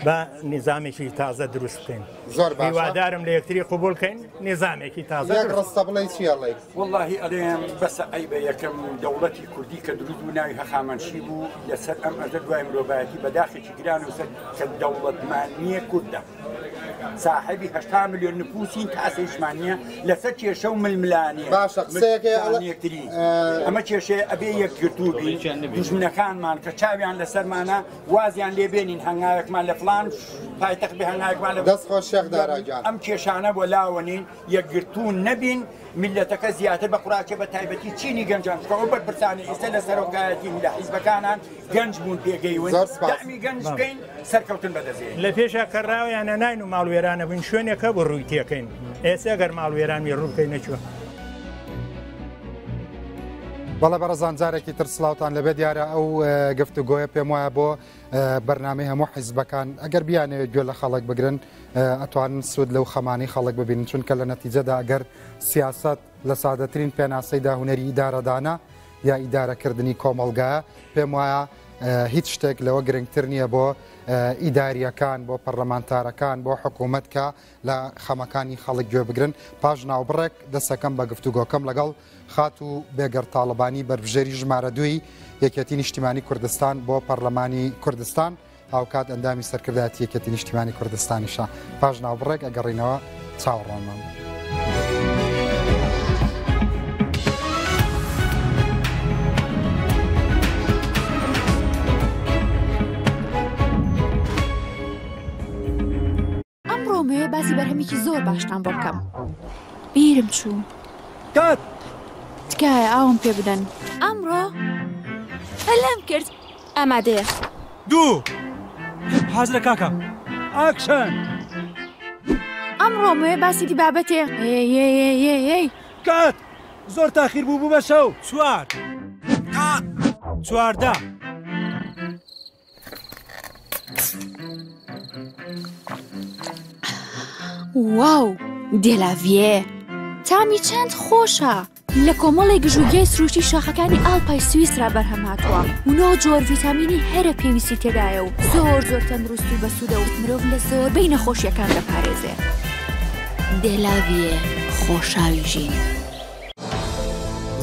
بە نظامێکی تازە دروست بکەین زۆر هیوادارم لە یەکتری قوبولکەین نظامێکی تازە ڕستە بڵێ چیاڵێ واللهی ئەڵێم بەسە ئەیبە یەکەم دەوڵەتی کوردی کە دروست و ناوی هەخامەنشی بوو لەسەر ئەم ئەدە دوای مرۆڤایەتی بەداخێکی گران و سەر کە دەوڵەتمانیە کوردە صاحبی 80 ملیۆن نفوسین تاسیشمانیە لەسەر کێشە و ململانیە باشە قسەیەکەیەکتری ئەمە کێشەیە ئەبێ یەکگرتووبی دوژمنەکانمان کە چاویان لەسەرمانە وازیان لێبێنین هەنگاوێکمان لە فلان پایتەخت بێ هەنگاوێکمان لە دەست خۆش شێخداراجان ئەم کێشانە بۆ لاوەنین یەکگرتوون نەبین میلەتەکە زیاتر بە قوراکە بە تایبەتی چینی گەنجان کەەوە بەرپرسانی ئێستا لە سەرۆکایەتی لە حیزبەکانان گەنج بوون پێگەیون دامی گەنج بکەین سەرکەوتن بەدەزێن لە پێشە کەڕاویانە ناین و ماڵوێرانە بووین شوێنێکە بۆ ڕووی تێکەین ئێستا گەر ماڵوێرانی ڕووکەی نەچوە بەڵە بەڕزان جارێکی تر سلااوان لەبێ دیارە ئەو گفتوگۆیە پێم وایە بۆ بەرنامەی هەموو حیزبەکان ئەگەر بیانێت گوێ لە خەڵک بگرن ئەتوانن سوود لەو خەمانی خەڵک ببینن چونکە لە نەتیجەدا ئەگەر سیاست لە سادەترین پێناسەیدا هوەری ئیدارەدانا یا ئیدارەکردنی کۆمەڵگایە پێم وایە هیچ شتێک لەوە گرنگتر نییە بۆ ئیداریەکان بۆ پەرلەمانتارەکان بۆ حکوومەتکە لە خەمەکانی خەڵک گوێ بگرن پاش ناوبڕێک دەسەکەم بە گفتوگۆکەم لەگەڵ خات و بێگەر تاڵبانی بەربژێری ژمارە دوی یەکێتی نیشتیمانی کوردستان بۆ پەرلەمانی کوردستان هاوکات ئەندامی سەرکردایەتی یەکێتی نیشتیمانی کوردستانیشە پاش ناوبڕێک ئەگەڕینەوە چاوەڕۆمان. باسی بەرهەمێکی زۆر باشتان بۆ بکەم. بیرم چوو. کات تکایە ئاوم پێ بدەن. ئەمڕۆ هەلام کرد. ئامادەیە. 2 حازرە کاکە. ئاکشن. ئەمڕۆ موێ باسی دیبابەتێ. کات زۆر تاخیر بوو بە شەو. 4 کات 14. واو دێلاڤیێ تامی چەند خۆشە لە کۆمەڵی گژوگەی سروشتی شاخەکانی ئاڵپای سویسرا بەرهەماتوە و 9 جۆر ڤیتامینی هەرە پێویستی تێدایە و زۆر تەندروست و بەسوودە و مرۆڤ لە زۆربەی نەخۆشیەکان دەپارێزێ. دێلاڤیێ خۆشاوی ژین.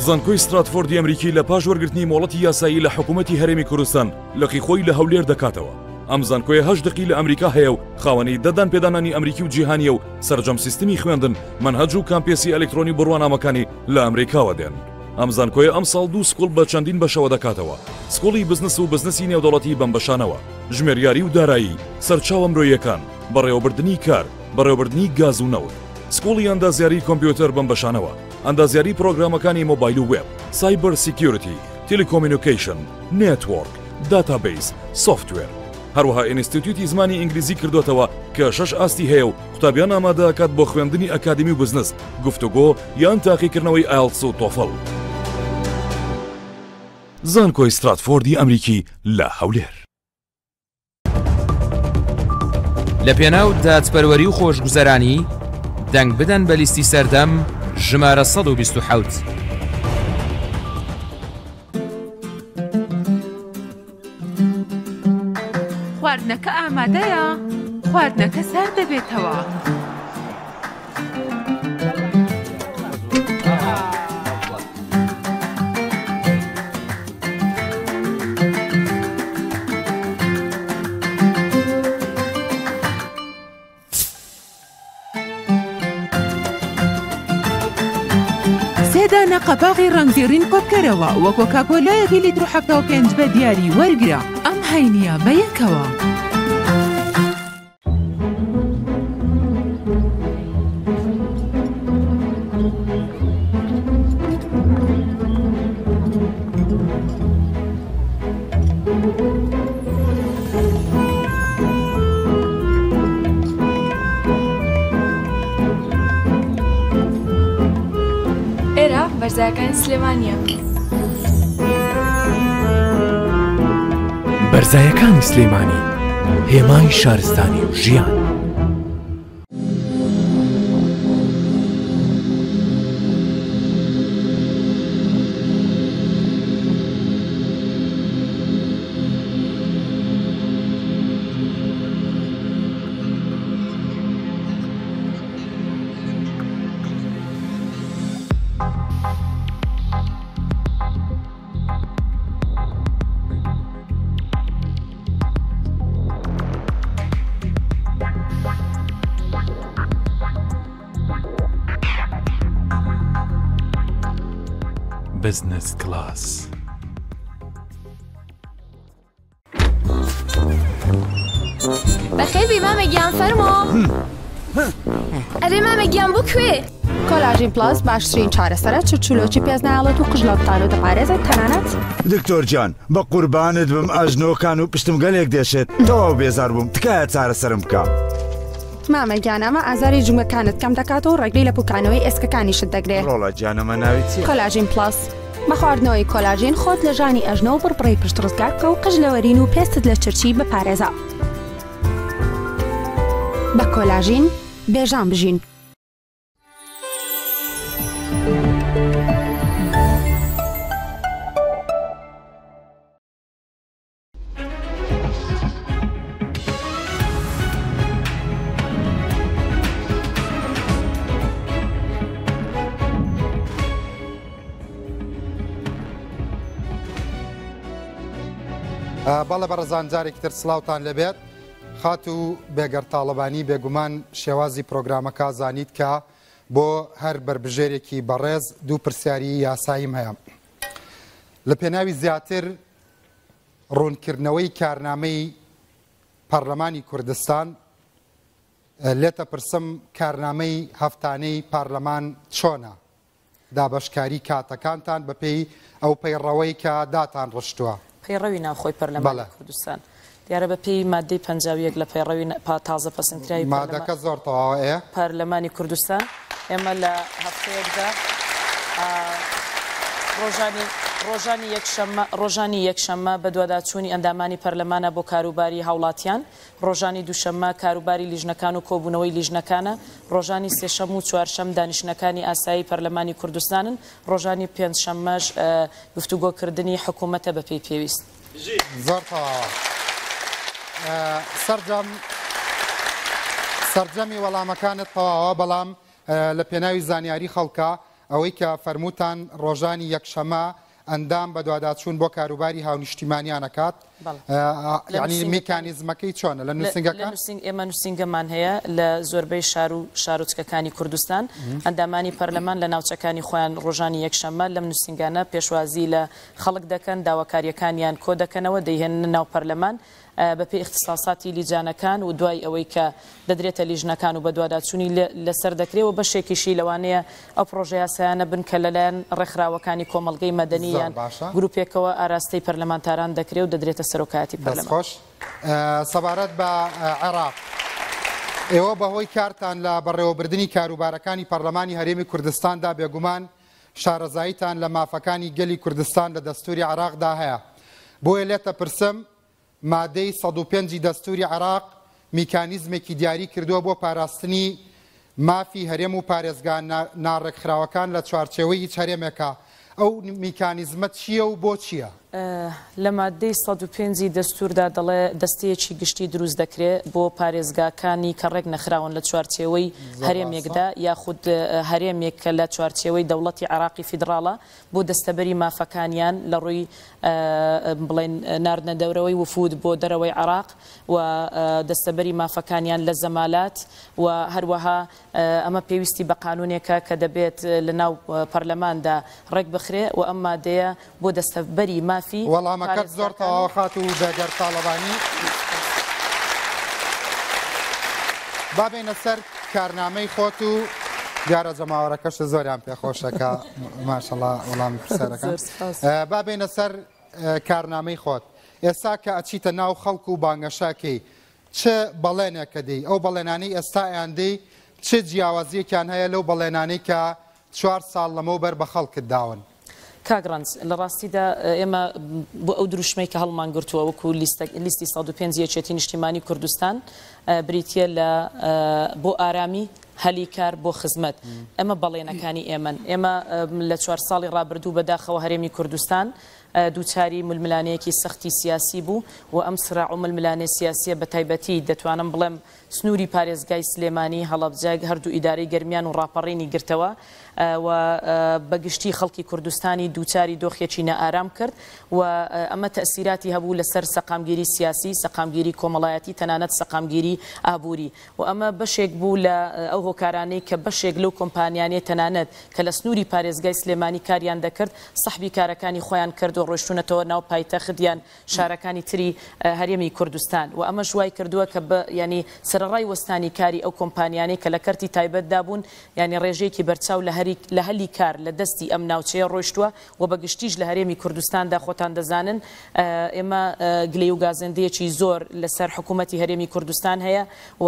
زانکۆی ستراتفۆردی ئەمریکی لە پاش وەرگرتنی مۆڵەتی یاسایی لە حکوومەتی هەرێمی کوردستان لەقی خۆی لە هەولێر دەکاتەوە. ئەم زانکۆیە 8 دقی لە ئەمریکا هەیە و خاوەنی دەدان پێدانانی ئەمریکی و جیهانیە و سەرجەم سیستمی خوێندن منهەج و کامپێسی ئەلکترۆنی بڕوانامەکانی لە ئەمریکاوە دێن. ئەم زانکۆیە ئەم ساڵ 2 سکوڵ بە چەندین بەشەوە دەکاتەوە. سکوڵی بزنس و بزنسی نێودەوڵەتی بەمبەشانەوە، ژمێریاری و دارایی، سەرچاوە مرۆیەکان، بەڕێوەبردننی کار، بەڕێوەبردننی گاز و نەوت. سکوڵی ئەندازیاری کۆمپیوتەر بەمبەشانەوە، ئەندازیاری پرۆگرامەکانی مۆبایل و وێب، سایبەر سیکیۆریتی، تێلیکۆمینیکیشن، نێتوۆرک، داتابیس، سۆفتوێر. هەروەها ئینستیتوتی زمانی ئینگلیزی کردوتەوە کە 6 ئاستی هەیە و قوتابیان ئامادە ئەکات بۆ خوێندنی ئەکادمی و بزنس، گفتوگۆ یان تاقیکردنەوەی ئایلتس و تۆفڵ. زانکۆی ستراتفۆردی ئەمریکی لە هەولێر. لە پێناو دادپەروەری و خۆشگوزەرانی دەنگ بدەن بە لیستی سەردەم ژمارە 127. خواردنەکە ئامادەیە، خواردنەکە سەر دەبێتەوە. سێدانە قەپاقی ڕەنگزیڕین کۆبکەرەوە وە کۆکاکۆلایەکی لیتر و 75 بە دیاری وەرگرە. ئەم هەینیە بە یەکەوە. ئێرە بەرزایەکانی سلێمانیە. بەرزایەکانی سلێمانی هێمای شارستانی و ژیان. بزنس کلاس. بەخێبی مامەگیان فەرمۆ. ئەرێ مامەگیان بۆ کوێ؟ کۆلاژین پلاس باشترین چارەسەرە چرچلۆکی پێز نایڵێت و قژڵەتان و دەپارێزێت تەنانەت. دکتۆر جان بە قوربانت بم ئەژنۆکان و پشتم گەلێک دێشێت تەواو بێزار بووم تکایە چارەسەرم بکە. مامەگیان ئەمە ئازاری جومەکانت کەم دەکاتەوە ڕێگری لە پوکانەوەی ئێسکەکانیشت دەگرێت. ڕۆڵە جانەمە ناوی چییە؟ کۆلاژین پلاس. بە خواردنەوەی کۆلاژین خۆت لە ژانی ئەژنە و بڕپڕی پشت ڕزگار بکە و قژ لەوەرین و پێستت لە چرچی بپارێزە. بە کۆلاژین بێژان بژین. بەڵێ بەڕێزان جارێکی تر سلااوتان لەبێت خات و بێگەر تاڵەبانی بێگومان شێوازی پرۆگرامەکە زانیت کە بۆ هەر بربژێرێکی بەڕێز دوو پرسیاری یاساییم هەیە لە پێناوی زیاتر ڕوونکردنەوەی کارنامەی پەرلەمانی کوردستان لێتە پرسم کارنامەی هەفتانەی پارلەمان چۆنە دابەشکاری کاتەکانتان بەپێی ئەو پەیڕەوەی کە داتان ڕشتووە پەیڕەوی ناوخۆی پەرلەمانی کوردستان دیارە بەپێی مادەی 51 لە پەیڕەوی تازە پەسەندکراوی مادەکە زۆر تەواوەیە پەرلەمانی کوردستان ئێمە لە هەفتەیەکدا ڕۆژانی یەکشەممە بە دوواداچوونی ئەندامانی پەرلەمانە بۆ کاروباری هاوڵاتیان ڕۆژانی دووشەممە کاروباری لیژنەکان و کۆبوونەوەی لیژنەکانە ڕۆژانی سێشەم و چوارشەم دانیشتنەکانی ئاسایی پەرلەمانی کوردستانن ڕۆژانی پێنجشەممەش گفتوگۆکردنی حکوومەتە بەپێی پێویست زۆر تەواوە سەرجەمی وەڵامەکانت تەواوە بەڵام لە پێناوی زانیاری خەڵکە ئەوەی کە فەرمووتان ڕۆژانی یەکشەمە ئەندام بە دوواداچوون بۆ کاروباری هاونیشتیمانیانەکات یعنی میکانیزمەکەی چۆنە لە نووسنگەکان ئێمە نووسنگەمان هەیە لە زۆربەی شارۆچکەکانی کوردستان ئەندامانی پەرلەمان لە ناوچەکانی خۆیان ڕۆژانی یەکشەممە لەم نووسنگانە پێشوازی لە خەڵک دەکەن داواکاریەکانیان کۆ دەکەنەوە دەیهێنن ناو پەرلەمان بەپێی اختصاساتی لیجانەکان و دوای ئەوەی کە دەدرێتە لیژنەکان و بە دوواداچوونی لەسەر دەکرێەوە بەشێکیشی لەوانەیە ئەو پرۆژەیە سایانە بن کە لەلایەن ڕێکخراوەکانی کۆمەڵگەی مەدەنییان گروپێکەوە ئاراستەی پەرلەمانتاران دەکرێت و دەدرێتە سەرۆکایەتی پەرلەمان. خۆش سەبارەت بە عێراق ئێوە بەهۆی کارتان لە بەڕێوەبردننی کاروبارەکانی پەرلەمانی هەرێمی کوردستاندا بێگومان شارەزاییتان لە مافەکانی گەلی کوردستان لە دەستوری عێراقدا هەیە بۆیە لێتە پرسم مادەی 105 دەستوری عێراق میکانیزمێکی دیاری کردووە بۆ پاراستنی مافی هەرێم و پارێزگا ناڕێکخراوەکان لە چوارچێوەی هیچ هەرێمێکە ئەو میکانیزمە چییە و بۆ چییە؟ لە مادەی 105 دەستوردا دەڵێ دەستەیەکی گشتی دروست دەکرێت بۆ پارێزگاکانی کە ڕێک نەخراون لە چوارچێوەی هەرێمێکدا یاخود هەرێمێک کە لە چوارچێوەی دەوڵەتی عێراقی فیدراڵە بۆ دەستەبەری مافەکانیان لە ڕووی بڵێن ناردنە دەورەوەی وفود بۆ دەرەوەی عێراق و دەستەبەری مافەکانیان لە زەمالات و هەروەها ئەمە پێویستی بە قانونێکە کە دەبێت لە ناو پەرلەماندا ڕێک بخرێ و ئەم مادەیە بۆ دەستەبەری مافی وەڵامەکەت زۆر تەواو خات و دەگەر تاڵەبانی بابێنە سەر کارنامەی خۆت و دیارە جەماوەڕەکەش زۆریان پێخۆشەکە ماشەڵڵا وەڵامی پرسیارەکان بابێنە سەر کارنامەی خۆت ئێستا کە ئەچیتە ناو خەڵک و بانگەشاکەی چه بەڵێنێکە دەی ئەو بەڵێنانەی ئێستایان دەی چه جیاوازیەکیان هەیە لەو بەڵێنانەی کە 4 ساڵ لەمەوبەر بە خەڵکت داون کاگرانس لە ڕاستیدا ئێمە بۆ ئەو دروشمەی کە هەڵمان گرتووە وەکو لیستی 105 یەکێتی نیشتیمانی کوردستان بریتە لە بۆ ئارامی هەلی کار بۆ خزمەت ئەمە بەڵێنەکانی ئێمە لە 4 ساڵی ڕابردوو بەداخەوە هەرێمی کوردستان دووچاری ململانەیەکی سەختی سیاسی بوو و ئەم سراع و ململانەی سیاسیە بە تایبەتی دەتوانم بڵێم سنووری پارێزگای سلێمانی هەڵەبجە هەردوو ئیدارەی گەرمیان و ڕاپەڕینی گرتەوە و بەگشتی خەڵکی کوردستانی دووچاری دۆخێکی نەئارام کرد و ئەمە تەسیراتی هەبوو لەسەر سەقامگیری سیاسی سەقامگیری کۆمەڵایەتی تەنانەت سەقامگیری ئابووری و ئەمە بەشێک بوو لە ئەو هۆکارانەی کە بەشێک لەو کۆمپانیانەی تەنانەت کە لە سنووری پارێزگای سلێمانی کاریان دەکرد سەحبی کارەکانی خۆیان کرد و ڕۆیشتونەتەوە ناو پایتەختیان شارەکانی تری هەرێمی کوردستان و ئەمە شوای کردووە کە ینی سەرڕای وەستانی کاری ئەو کۆمپانیانەی کە لە کەرتی تایبەتدا بوون ینی ڕێژەیەکی بەرچاو لە هەلی کار لە دەستی ئەم ناوچەیە ڕۆیشتووە و بەگشتیش لە هەرێمی کوردستاندا خۆتان دەزانن ئێمە گلەی و گازندەیەکی زۆر لەسەر حکوومەتی هەرێمی کوردستان هەیە و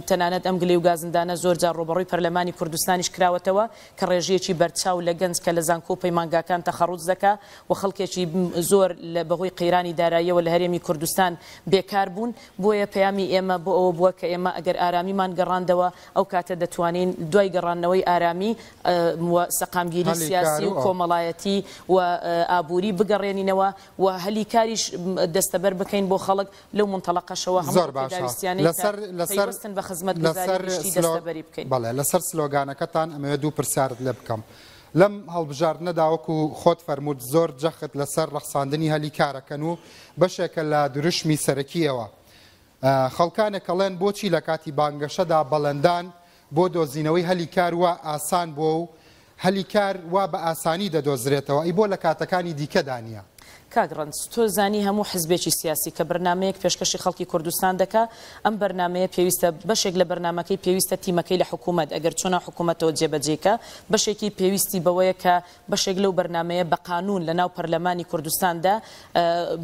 تەنانەت ئەم گلەی و گازندانە زۆر جار ڕۆبەڕووی پەرلەمانی کوردستانیش کراوەتەوە کە ڕێژەیەکی بەرچاو لە گەنج کە لە زانکۆ پەیمانگاکان تەخەڕوت دەکا و خەڵکێکی زۆر لە بەهۆی قەیرانی داراییەوە لە هەرێمی کوردستان بێکار بوون بۆیە پەیامی ئێمە بۆ ئەوە بووە کە ئێمە ئەگەر ئارامیمان گەڕاندەوە ئەو کاتە دەتوانین دوای گەڕانەوەی ئارامی سەقامگیری سیاسی و کۆمەڵایەتی و ئابووری بگەڕێنینەوە و هەلی کاریش دەستەبەر بکەین بۆ خەڵک لەو منتەڵەقەشەوە هەمووستن بە خزمەتگوزاریشتی دەستەبەری بکەین. بەڵێ لەسەر سلۆگانەکەتان ئەمەوێ دوو پرسیارت لێ بکەم لەم هەڵبژاردنەدا وەکو خۆت فەرمووت زۆر جەخت لەسەر ڕەخساندنی هەلی کارەکەن و بەشێکە لە دروشمی سەرەکیەوە خەڵکانێک ئەڵێن بۆچی لە کاتی بانگەشەدا بەڵەندان بۆ دۆزینەوەی هەلی کار وە ئاسان بۆ و هەلی کار وا بە ئاسانی دەدۆزرێتەوە ئەی بۆ لە کاتەکانی دیکە دانیە کاگڕنج تۆ زانی هەموو حزبێکی سیاسی کە بەرنمەیەک پێشکەشی خەڵکی کوردستان دەکا ئەم بەرنمەیە پێویستە بەشێک لە بەرنمەکەی پێویستە تیمەکەی لە حکوومەت ئەگەر چۆنا حکوومەتەوە جێبەجێکە بەشێکی پێویستی بەوەیە کە بەشێک لەو بەرنمەیە بە قانون لە ناو پەرلەمانی کوردستاندا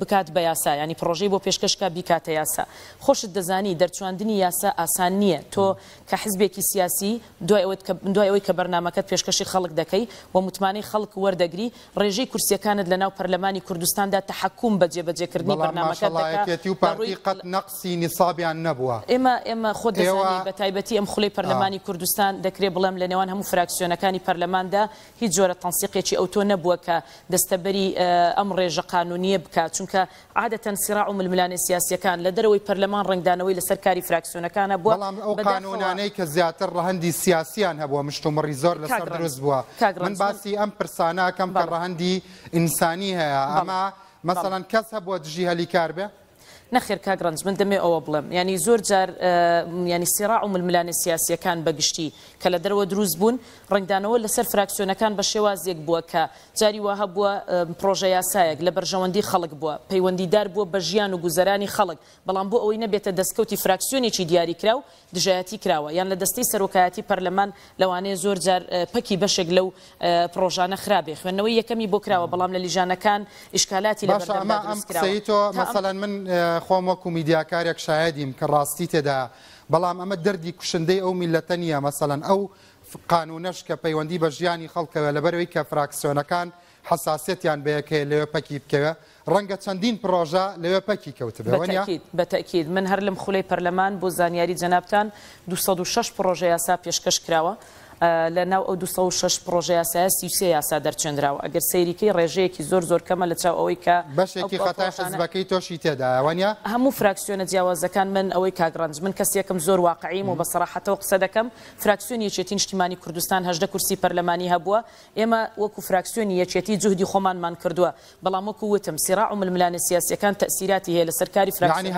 بکات بە یاسا ینی پرۆژەی بۆ پێشکەشکە بیکاتە یاسا خۆشت دەزانی دەرچواندنی یاسا ئاسان نییە تۆ کە حزبێکی سیاسی دوای ئەوەی کە بەرنمەکەت پێشکەشی خەڵک دەکەی و متمانەی خەڵک وەردەگری ڕێژەی کورسیەکانت لە ناو پەرلەمانی کوردستاندا تحکوم بە جێبەجێکردنی بەرنمەکەت دەکات و پارتی قەت نەقسی نیسابیان نەبووە ئێمە خۆ دەزانی بە تایبەتی ئەم خوڵەی پەرلەمانی کوردستان دەکرێت بڵێم لە نێوان هەموو فراکسیۆنەکانی پەرلەماندا هیچ جۆرە تەنسیقێکی ئەوتۆ نەبووە کە دەستەبەری ئەم ڕێژە قانونیە بکات چونکە عادەتەن سیراع و ململانە سیاسیەکان لە دەرەوەی پەرلەمان ڕنگدانەوەی لەسەر کاری فراکسیۆنەکانە بووە بەڵام ئەو قانونانەی کە زیاتر ڕەهەندی سیاسیان هەبووە مشتومڕی زۆر لەسەر دروست بووە من باسی ئەم پرسانەکەم کە ڕەهەندی ئینسانی هەیە ئەمە مەسەڵەن کەس هەبووە دژی هەلی کار بێ نەخێر کاگڕنج من دەمێ ئەوە بڵێم ینی زۆر جار ینی سیراع و ململانە سیاسیەکان بەگشتی کە لە دەرەوە دروست بوون ڕنگدانەوە لەسەر فراکسیۆنەکان بە شێوازێک بووە کە جاری وا هەبووە پرۆژە یاسایەک لە بەرژەوەندی خەڵک بووە پەیوەندیدار بووە بە ژیان و گوزەرانی خەڵک بەڵام بۆ ئەوەی نەبێتە دەستکەوتی فراکسیۆنێکی دیاری کراو دژایەتی کراوە یان لە دەستەی سەرۆکایەتی پەرلەمان لەوانەیە زۆر جار پەکی بەشێک لەو پرۆژانە خراپێ خوێندنەوەی یەکەمی بۆ کراوە بەڵام لە لیژانەکان ئیشکالاتی لە بەردەمدا دروست کراوە مەسەڵەن من خۆم وەکو میدیاکارێک شایدیم کە ڕاستی تێدا بەڵام ئەمە دەردی کوشندەی ئەو میلەتە نییە مەسەڵەن ئەو قانونەش کە پەیوەندی بە ژیانی خەڵکەوە لەبەرەوەی کە فراکسیۆنەکان حساسیتیان بەیەکەیە لەوێ پەکی بکەوە ڕەنگە چەندین پرۆژە لەوێ پەکی کەوتبێ بەتەکید من هەر لەم خولەی پەرلەمان بۆ زانیاری جەنابتان 206 پرۆژە یاسا پێشکەش کراوە لە ناو ئەو 206 پرۆژە یاسایە 33 یاسا دەرچێنراوە ئەگەر سەیریکەی ڕێژەیەکی زۆر کەمە لە چاو ئەوەی کە بەشێکی خەتای حزبەکەی تۆشی تێداوانە هەموو فراکسیۆنە جیاوازەکان من ئەوەی کاگڕنج من کەسێکم زۆر واقعیم و بە سەراحەتەوە قسە دەکەم فراکسیۆنی یەکێتی نیشتیمانی کوردستان 18 کورسی پەرلەمانی هەبووە ئێمە وەکو فراکسیۆنی یەکێتی جوهدی خۆمانمان کردووە بەڵام وەکو وتم سیراع و ململانە سیاسیەکان تەسیراتی هەیە لەسەر کاری فراکسیۆن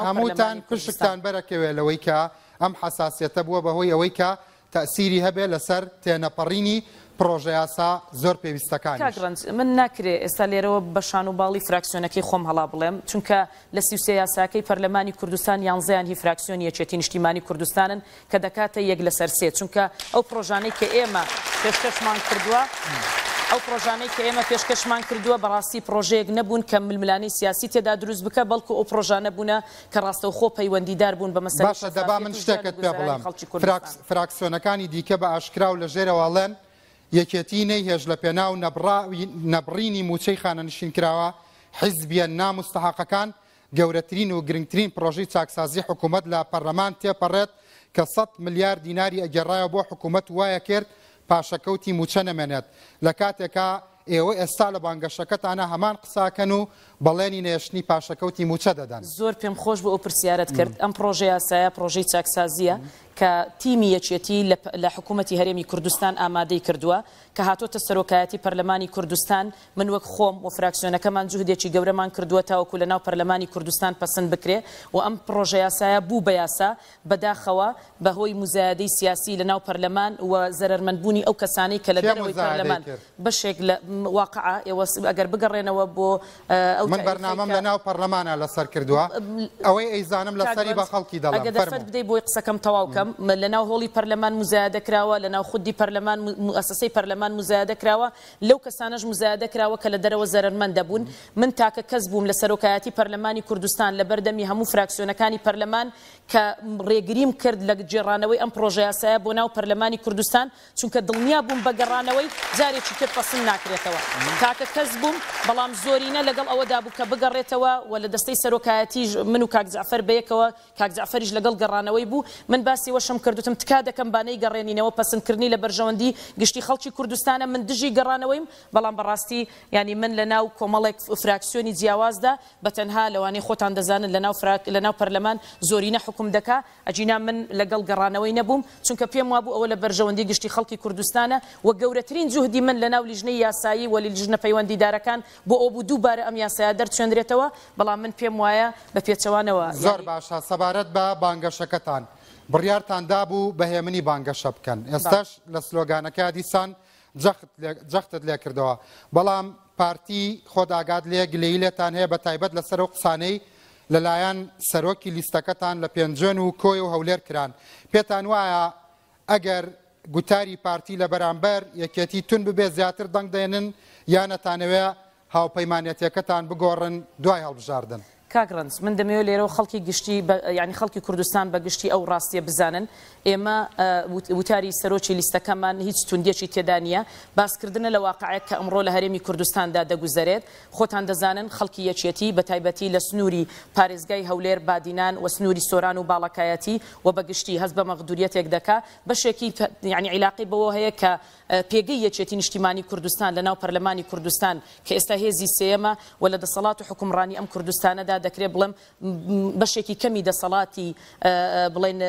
هەمووتان کوشتتان بەرەکەوێ لەوەی کە ئەم حساسیەتە بووە بەهۆی ئەوەی کە تأثیری هەبێ لەسەر تێنەپەڕینی پرۆژە یاسا زۆر پێویستەکان کاگڕنج من ناکرێ ئێستا لێرەوە بەشان و باڵی فراکسیۆنەکەی خۆم هەڵا بڵێم چونکە لە 33 یاساکەی پەرلەمانی کوردستان یانزەیان هی فراکسیۆنی یەکێتی نیشتیمانی کوردستانن کە دەکاتە یەک لەسەر سێ چونکە ئەو پرۆژانەی کە ئێمە پێشکەشمان کردووە ئەو پرۆژانەی کە ئێمە پێشکەشمان کردووە بەڕاستی پرۆژەیەک نەبوون کە ململانەی سیاسی تێدا دروست بکە بەڵکو ئەو پرۆژانە بوونە کە ڕاستەوخۆ پەیوەندیدار بوون بە مەسەلەی باشە دەبا من شتێکت پێ بڵێم فراکسیۆنەکانی دیکە بە ئاشکرا و لە ژێرەوەڵێن یەکێتی نەیهێژ لە پێناو نەبڕینی موچەی خانەنشین کراوە حیزبیە نامستەحەقەکان گەورەترین و گرنگترین پرۆژەی چاکسازی حکوومەت لە پەرلەمان تێپەڕێت کە 100 ملیار دیناری ئەگەڕایە بۆ حکوومەت وایە کرد پاشەکەوتی موچە نەمێنێت لە کاتێکا ئێوە ئێستا لە بانگەشەکەتانە هەمان قساکەن و بەڵێنی نێشتنی پاشەکەوتی موچە دەدەن زۆر پێم خۆش بۆ ئەو پرسیارەت کرد ئەم پرۆژە یاسایە پرۆژەی چاکسازیە کە تیمی یەکێتی لە حکوومەتی هەرێمی کوردستان ئامادەی کردووە کە هاتۆتە سەرۆکایەتی پەرلەمانی کوردستان من وەک خۆم و فراکسیۆنەکەمان جوهدێکی گەورەمان کردووە تاوەکو لە ناو پەرلەمانی کوردستان پەسەند بکرێ و ئەم پرۆژە یاسایە بوو بە یاسا بەداخەوە بەهۆی مزایدەی سیاسی لە ناو پەرلەمان و زەرمەندبوونی ئەو کەسانەی کە لە دەرەوەی پەرلەمان بەشێک لە واقعە ئێوە ئەگەر بگەڕێنەوە بۆ من بەرنامەم لە ناو پەرلەمانە لەسەر کردووە ئەوەی ئەیزانم لەسەری بە خەڵکی دەڵێم ئەگەر دەفەت بدەی بۆی قسەکەم تەواوکەم لە ناو هۆڵی پەرلەمان مزایدە کراوە لە ناو خودی پەرلەمان مؤسسەی پەرلەمان مزایدە کراوە لەو کەسانەش مزایدە کراوە کە لە دەرەوە زەرمەند دەبوون من تاکە کەس بووم لە سەرۆکایەتی پەرلەمانی کوردستان لە بەردەمی هەموو فراکسیۆنەکانی پەرلەمان کە ڕێگریم کرد لە جێڕانەوەی ئەم پرۆژە یاسایە بۆ ناو پەرلەمانی کوردستان چونکە دڵنیا بووم بە گەڕانەوەی جارێکی تر پەسەند ناکرێتەوە تاکە کەس بووم بەڵام زۆرینە لەگەڵ ئەوەدا بوو کە بگەڕێتەوە و لە دەستەی سەرۆکایەتی من و کاک جعفەر بەیەکەوە کاک جعفەریش لەگەڵ گەڕانەوەی بوو من باسی وەشم کردوتم تکا دەکەم بانەی گەڕێنینەوە پەسەندکردنی لە بەرژەوەندی گشتی خەڵکی کوردستانە من دژی گەڕانەوەیم بەڵام بەڕاستی ینی من لە ناو کۆمەڵێک فراکسیۆنی جیاوازدا بەتەنها لەوانەی خۆتان دەزانن لە ناو پەرلەمان زۆرینە حکوم دەکا ئەجینا من لەگەڵ گەڕانەوەی نەبووم چونکە پێم وابوو ئەوە لە بەرژەوەندی گشتی خەڵکی کوردستانە و گەورەترین جوهدی من لە ناو لیژنەی یاسایی و لیژنە پەیوەندیدارەکان بۆ ئەو بوو دووبارە ئەم یاسایە دەرچێنرێتەوە بەڵام من پێم وایە بە پێچەوانەوە زۆر باشە سەبارەت بە بانگەشەکەتان بڕیارتان دابوو بەهێمنی بانگەشە بکەن ئێستاش لە سلۆگانەکە دیسان جەختت لێ کردەوە بەڵام پارتی خۆداگات لێ گلەیی لێتان هەیە بە تایبەت لەسەر و قسانەی لەلایەن سەرۆکی لیستەکەتان لە پێنجۆن و کۆی و هەولێر کران پێتان وایە ئەگەر گوتاری پارتی لە بەرامبەر یەکێتی تون ببێ زیاتر دەنگ دێنن یان نەتانەوێ هاوپەیمانەتیەکەتان بگۆڕن دوای هەڵبژاردن. کاگڕنج من دەمەوێت لێرە و خەڵکی گشتی ینی خەڵکی کوردستان بە گشتی ئەو ڕاستیە بزانن ئێمە وتاری سەرۆکی لیستەکەمان هیچ توندێکی تێدا نیە باسکردنە لە واقعەیە کە ئەمڕۆ لە هەرێمی کوردستاندا دەگوزارێت خۆتان دەزانن خەڵکی یەکێتی بە تایبەتی لە سنووری پارێزگای هەولێر بادینان و سنووری سۆران و باڵەکایەتی و بەگشتی هەست بە مەغدوریەتێک دەکا بەشێکی ینی عیلاقی بەوە هەیە کە پێگەی یەکێتی نیشتیمانی کوردستان لە ناو پەرلەمانی کوردستان کە ئێستا هێزی سێمە و لە دەسەڵات و حکومڕانی ئەم کوردستانەدا دەکرێت بڵێم بەشێکی کەمی دەسەڵاتی بڵێن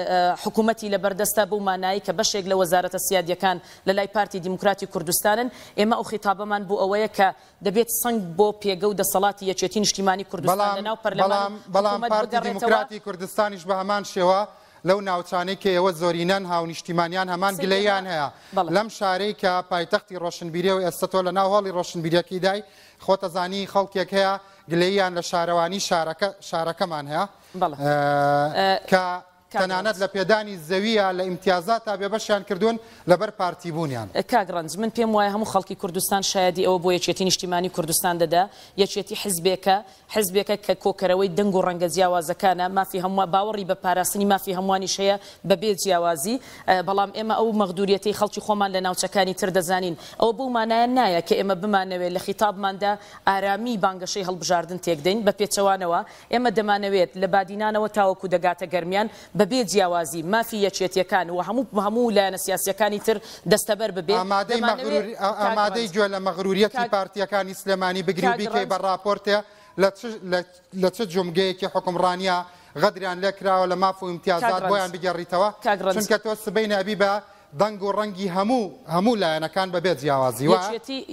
حکوومەتی لە بەردەستە بۆ مانایی کە بەشێک لە وەزارەتە سیادیەکان لە لای پارتی دیموکراتی کوردستانن ئێمە ئەو خیتابەمان بۆ ئەوەیە کە دەبێت سنگ بۆ پێگە و دەسەڵاتی یەکێتی نیشتیمانی کوردستان لە ناو پەرلەمان بەڵام پارتی دیموکراتی کوردستانیش بە هەمان شێوە لەو ناوچانەی کە ئێوە زۆرینەن هاو نیشتیمانیان هەمان گلەیان هەیە لەم شارەی کە پایتەختی ڕۆشنبیری و ئێستا تۆ لە ناو هەڵی ڕۆشنبیریەکەی دای خۆتەزانی خەڵکێک هەیە گلەیان لە شارەوانی شارەکەمان هەیە کە تەنانەت لە پێدانی زەویە لە ئیمتیازات تا بێبەشیان کردوون لەبەر پارتی بوونیان. کاگڕنج من پێم وایە هەموو خەڵکی کوردستان شایەدی ئەوە بۆ یەکێتی نیشتیمانی کوردستان دەدا یەکێتی حزبێکە کە کۆکەرەوەی دەنگ و ڕەنگە جیاوازەکانە مافی هەموو باوەڕی بە پاراستنی مافی هەمووانیش هەیە بەبێ جیاوازی بەڵام ئێمە ئەو مەغدوریەتی خەڵکی خۆمان لە ناوچەکانی تر دەزانین ئەو بۆ مانایە نایە کە ئێمە بمانەوێت لە خیتابماندا ئارامی بانگەشەی هەڵبژاردن تێکدەین بە پێچەوانەوە ئێمە دەمانەوێت لە بادینانەوە تاوەکو دەگاتە گەرمیان بەبێ جیاوازی مافی یەکێتیەکان و هەموو لایەنە سیاسیەکانی تر دەستەبەر ببێت ئامادەی گوێ لە مەغروریەتی پارتیەکانی سلێمانی بگری و بیکەی بە راپۆرتێ لە چ جومگەیەکی حکومڕانیە غەدریان لێ کراوە لە ماف و ئیمتیازات بۆیان بگەڕیتەوە چونکە تۆ سبەی نەبی بە دەنگ و ڕەنگی هەموو لایەنەکان بەبێت جیاوازی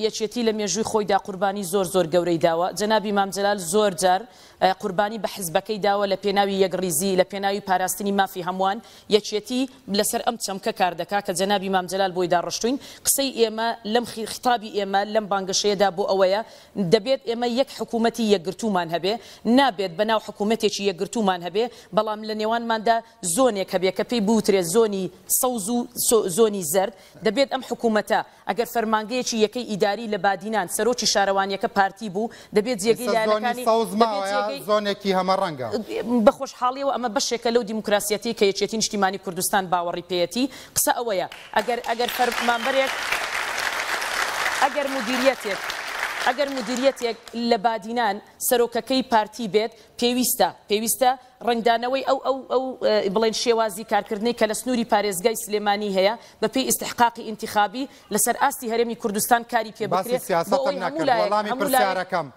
یەکێتی لە مێژووی خۆیدا قوربانی زۆر گەورەی داوە جەنابی مام جەلال زۆر جار قوربانی بە حزبەکەی داوە لە پێناوی یەکڕیزی لە پێناوی پاراستنی مافی هەمووان یەکێتی لەسەر ئەم چەمکە کار دەکا کە جەنابی مام جەلال بۆی داڕشتوین قسەی ئێمە لەم خیتابی ئێمە لەم بانگەشەیەدا بۆ ئەوەیە دەبێت ئێمە یەک حکوومەتی یەکگرتومان هەبێ نابێت بەناو حکوومەتێکی یەکگرتومان هەبێ بەڵام لە نێوانماندا زۆنێک هەبێ کە پێی بوترێت زۆنی سەوز و زۆنی زەرد دەبێت ئەم حکوومەتە ئەگەر فەرمانگەیەکی یەکەی ئیداری لە بادینان سەرۆکی شارەوانیەکە پارتی بوو دەبێت جێگەی لایەنەکانی زۆنێکی هەمەڕەنگە بە خۆشحاڵیەوە ئەمە بەشێکە لەو دیموکراسیەتی کە یەکێتی نیشتیمانی کوردستان باوەڕی پێیەتی قسە ئەوەیە ئەگەر فەرمانبەرێک ئەگەر مدیریەتێک لە بادینان سەرۆکەکەی پارتی بێت پێویستە ڕنگدانەوەی ئەو بڵێن شێوازی کارکردنی کە لە سنووری پارێزگای سلێمانی هەیە بە پێی ئیستحقاقی ئینتیخابی لەسەر ئاستی هەرێمی کوردستان کاری پێ بکرێت وەڵامی پرسیارەکەم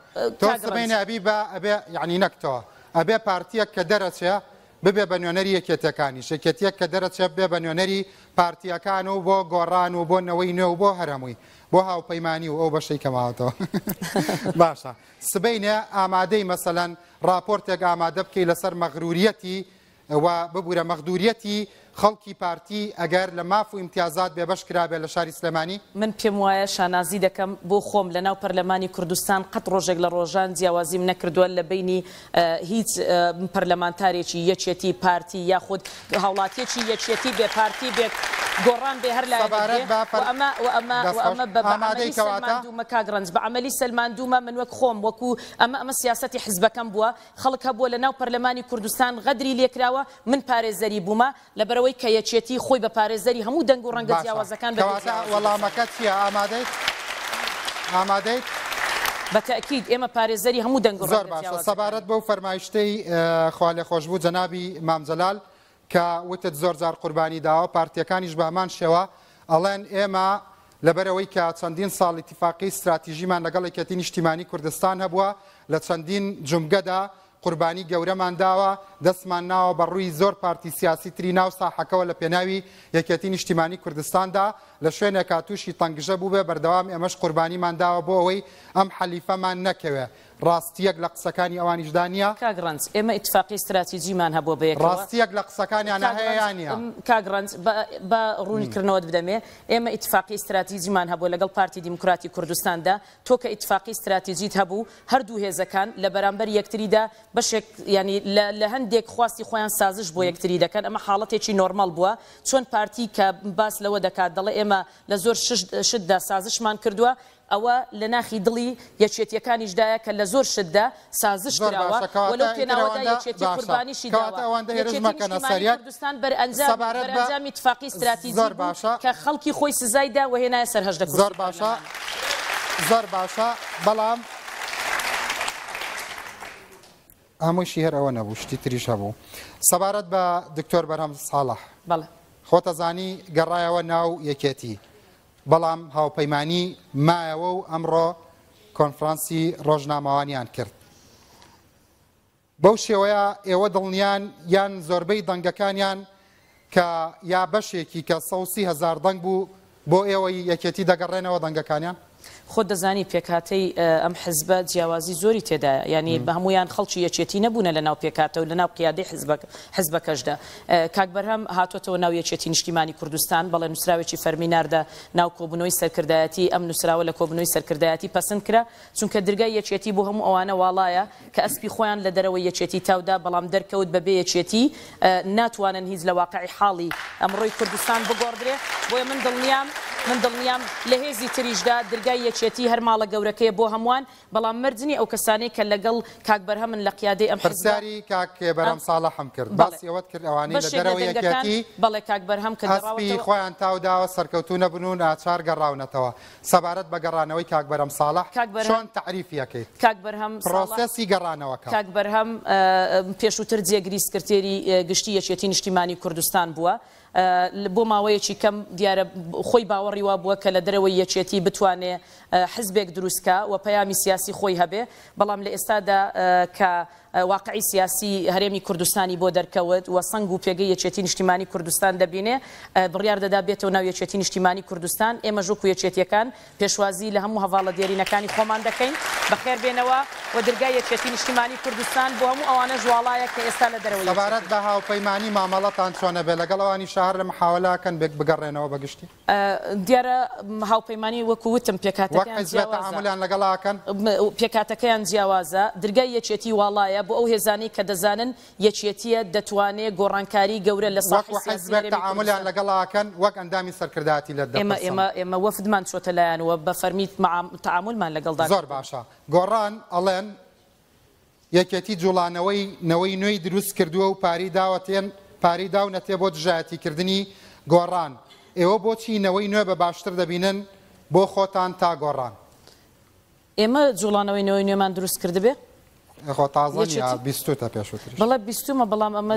تۆ سبەی نەبی بە ئەبێ یعنی نەکتەوە ئەبێ پارتیەک کە دەرەچێ ببێ بە نوێنەری یەکێتەکانی شەکێتیەک کە دەرەچێت بێ بە نوێنەری پارتیەکان و بۆ گۆڕان و بۆ نەوەی نوێ و بۆ هەرەمووی بۆ هاوپەیمانی و ئەو بەشەی کەماوەتەوە باشە سبەینێ ئامادەی مەسەلەن راپۆرتێک ئامادە بکەی لەسەر مەغروریەتی و ببوورە مەغدوریەتی خەڵکی پارتی ئەگەر لە ماف و ئیمتیازات بێبەش کرابێت لە شاری سلێمانی من پێم وایە شانازی دەکەم بۆ خۆم لە ناو پەرلەمانی کوردستان قەت ڕۆژێک لە ڕۆژان جیاوازیم نەکردووە لە بینی هیچ پەرلەمانتارێکی یەکێتی پارتی یاخود هاوڵاتیەکی یەکێتی بێ پارتی بێت گۆڕان بێ هەر لایەن ئەمە بەعمەلی سەلماندوومە کاگڕنج بە عەمەلی سەلماندوومە من وەک خۆم وەکو ئەمە سیاسەتی حزبەکەم بووە خەڵک هەبووە لە ناو پەرلەمانی کوردستان غەدری لێکراوە من پارێزەری بوومە لەبەرەوەی کە یەکێتی خۆی بە پارێزەری هەموو دەنگ و ڕەنگە جیاوازەکان وەڵامەکەت چییە ئامادەیت بەتەکید ئێمە پارێزەری هەموو دەنگ و زۆر باشە سەبارەت بەو فەرمایشتەی خوا لێ خۆشبوو جەنابی مام جەلال کە وتت زۆر جار قوربانی داوە پارتیەکانیش بە هەمان شێوە ئەڵێن ئێمە لەبەرەوەی کە چەندین ساڵ ئیتیفاقی استراتیژیمان لەگەڵ یەکێتی نیشتیمانی کوردستان هەبووە لە چەندین جومگەدا قوربانی گەورەمان داوە دەستمان ناوە بە ڕووی زۆر پارتی سیاسی تری ناو ساحەکەەوە لە پێناوی یەکێتی نیشتیمانی کوردستاندا لە شوێنێکا تووشی تەنگژە بوو بێ بەردەوام ئێمەش قوربانیمان داوە بۆ ئەوەی ئەم حەلیفەمان نەکەوێ ڕاستیەک لە قسەکانی ئەوانیشدا نیە کاگڕنج ئێمە ئیتفاقی استراتیجیمان هەبووە بەیەکەوە ڕاستیەک لە قسەکانیانە هەیە نیە کاگڕنج بە ڕوونیکردنەوەت بدەمێ ئێمە ئیتفاقی استراتیجیمان هەبووە لەگەڵ پارتی دیموکراتی کوردستاندا تۆ کە ئیتفاقی استراتیجیت هەبوو هەردوو هێزەکان لە بەرامبەر یەکتریدا بەشێک ینی لە هەندێک خواستی خۆیان سازش بۆ یەکتری دەکەن ئەمە حاڵەتێکی نۆرمال بووە چۆن پارتی کە باس لەوە دەکات دەڵێ ئێمە لە زۆر شتدا سازشمان کردووە ئەوە لە ناخی دڵی یەکێتیەکانیشدایە کە لە زۆر شتدا سازش کراوە وەلو پێناوەدا یەکێتی قوربانیشی داوە کوردستان بەرئەنجامی اتفاقی استراتیجی کە خەڵکی خۆی سزایدا وهێنایە سەر هەژدە زۆر باشە زۆر باشە بەڵام هەمووشی هەر ئەوە نەبوو شتی تریش هەبوو سەبارەت بە دکتۆر بەرهەم ساڵح خۆتەزانی گەڕایەوە ناو یەکێتی بەڵام هاوپەیمانی مایەوە و ئەمڕۆ کۆنفرانسی ڕۆژنامەوانیان کرد بەو شێوەیە ئێوە دڵنیان یان زۆربەی دەنگەکانیان کە یا بەشێکی کە 130,000 دەنگ بوو بۆ ئێوەی یەکێتی دەگەڕێنەوە دەنگەکانیان خۆ دەزانی پێکاتەی ئەم حزبە جیاوازی زۆری تێدایە ینی بە هەمویان خەڵکی یەکێتی نەبوونە لە ناو پێکاتە و لە ناو قیادەی حزبەکەشدا کاک بەرهەم هاتوۆتەوە ناو یەکێتی نیشتیمانی کوردستان بەڵێ نووسراوێکی فەرمیناردا ناو کۆبنەوەی سەرکردایەتی ئەم نووسراوە لە کۆبنەوەی سەرکردایەتی پەسەند کرا چونکە دەرگای یەکێتی بۆ هەموو ئەوانە واڵایە کە ئەسپی خۆیان لە دەرەوەی یەکێتی تاودا بەڵام دەرکەوت بەبێ یەکێتی ناتوانن هیچ لە واقعی حاڵی ئەمڕۆی کوردستان بگۆڕدرێ بۆیە من دڵنیام لە هێزی تریشدا دەرگای یەکێتی هەر ماڵە گەورەکەی بۆ هەمووان بەڵام مردنی ئەو کەسانەی کە لەگەڵ کاک بەرهەمن لە قیادەی ئەم پرسیاری کاک بەرهەم ساڵحم کرد باسی ئەوەت کرد ئەوانەی لە دەرەوەی یەکێتی بەڵێ کاک بەرهەم کە هەسپی خۆیان تاوداوە سەرکەوتوو نەبوون ناچار گەڕاونەتەوە سەبارەت بە گەڕانەوەی کاک بەرهەم ساڵح چۆن تعریفی یەکەیت کاک بەرهەم پرۆسەسی گەڕانەوەکە کاک بەرهەم پێشووتر جێگری سکرتێری گشتی یەکێتی نیشتیمانی کوردستان بووە بۆ ماوەیەکی کەم دیارە خۆی باوەڕی وا بووە کە لە دەرەوەی یەکێتی بتوانێ حزبێک دروستکە و پەیامی سیاسی خۆی هەبێ بەڵام لە ئێستادا کە واقعی سیاسی هەرێمی کوردستانی بۆ دەرکەوت و سەنگ و پێگەی یەکێتی نیشتیمانی کوردستان دەبینێ بڕیار دەدا بێتەوە ناو یەکێتی نیشتیمانی کوردستان ئێمە ژووک و یەکێتیەکان پێشوازی لە هەموو هەواڵە دیێرینەکانی خۆمان دەکەین بەخێر بێنەوە و دەرگای یەکێتی نیشتیمانی کوردستان بۆ هەموو ئەوانە ژواڵایە کە ئێستا لە دەرەوەی سەبارەت بە هاوپەیمانی مامەڵەتان چۆنە بێ لەگەڵ ئەوانی شار لە محاوەلاکەن بگەڕێنەوە بەگشتی دیارە هاوپەیمانی وەکو وتم پێکاتەکەیان جیاوازە دەرگای یەکێتی واڵایە بۆ ئەو هێزانی کە دەزانن یەکێتیە دەتوانێت گۆڕانکاری گەورە لە ساحەزبێکتەعاملیان لەگەڵاکەن وەک ئەندامی سەرکرداتی لە ئێمە وەفدمان چۆتە لایەنەوە بە فەرمیت تەعاملمان لەگەڵدا زۆر باشە گۆڕان ئەڵێن یەکێتی جوڵانەوەی نەوەی نوێی دروست کردووە و پاری داونەتێ بۆ دژایەتیکردنی گۆڕان ئێوە بۆچی نەوەی نوێ بە باشتر دەبینن بۆ خۆتان تا گۆڕان ئێمە جوڵانەوەی نەوەی نوێمان دروست کردبێ خۆ تازە بیستوتە پێشووتر بەڵێ بیستومە بەڵام ئەمە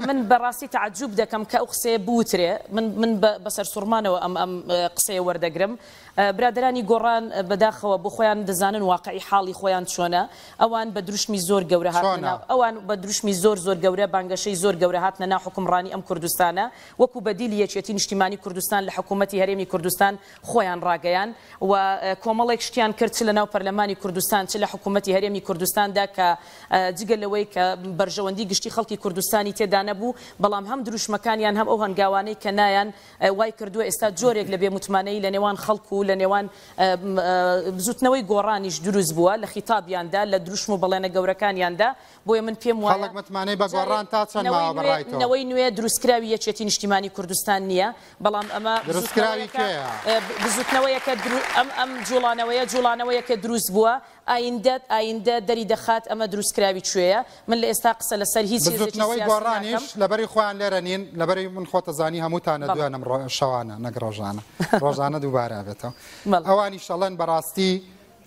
من بەڕاستی تعجوب دەکەم کە ئەو قسەیە بوترێ من بەسەر سوورمانەوە ئەم قسەیە وەردەگرم برادرانی گۆڕان بەداخەوە بۆ خۆیان دەزانن واقعی حاڵی خۆیان چۆنە ئەوان بە دروشمی زۆر گەورە هاتنە ئەوان بە دروشمی زۆر گەورە بانگەشەی زۆر گەورە هاتنە ناو حکومڕانی ئەم کوردستانە وەکو بەدیلی یەکێتی نیشتیمانی کوردستان لە حکوومەتی هەرێمی کوردستان خۆیان ڕاگەیان و کۆمەڵێک شتیان کرد چ لە ناو پەرلەمانی کوردستان چ لە حکوومەتی هەرێمی کوردستاندا کە جگە لەوەی کە بەرژەوەندی گشتی خەڵکی کوردستانی تێدا نەبوو بەڵام هەم دروشمەکانیان هەم ئەو هەنگاوانەی کە نایان وای کردووە ئێستا جۆرێک لە بێموتمانەی لە نێوان خەڵکو لە نێوان بزوتنەوەی گۆڕانیش دروست بووە لە خیتابیاندا لە دروشم و بەڵێنە گەورەکانیاندا بۆیە من پێم وایەنەوەی نوێ دروستکراوی یەکێتی نیشتیمانی کوردستان نییە بەڵام ئەمە بزوتنەوەیەکە ئەم جوڵانەوەیەکە دروست بووە ئایندە دەری دەخات ئەمە دروستکراوی کوێیە من لە ئێستا قسە لەسەر هیچ بزوتنەوەی گۆڕانیش لەبەری خۆیان لێرە نین لەبەری من خۆتەزانی هەمووتانە دوێنم شەوانە نەک ڕۆژانە دووبارە بێتەوە ئەوانی شەڵەن بەڕاستی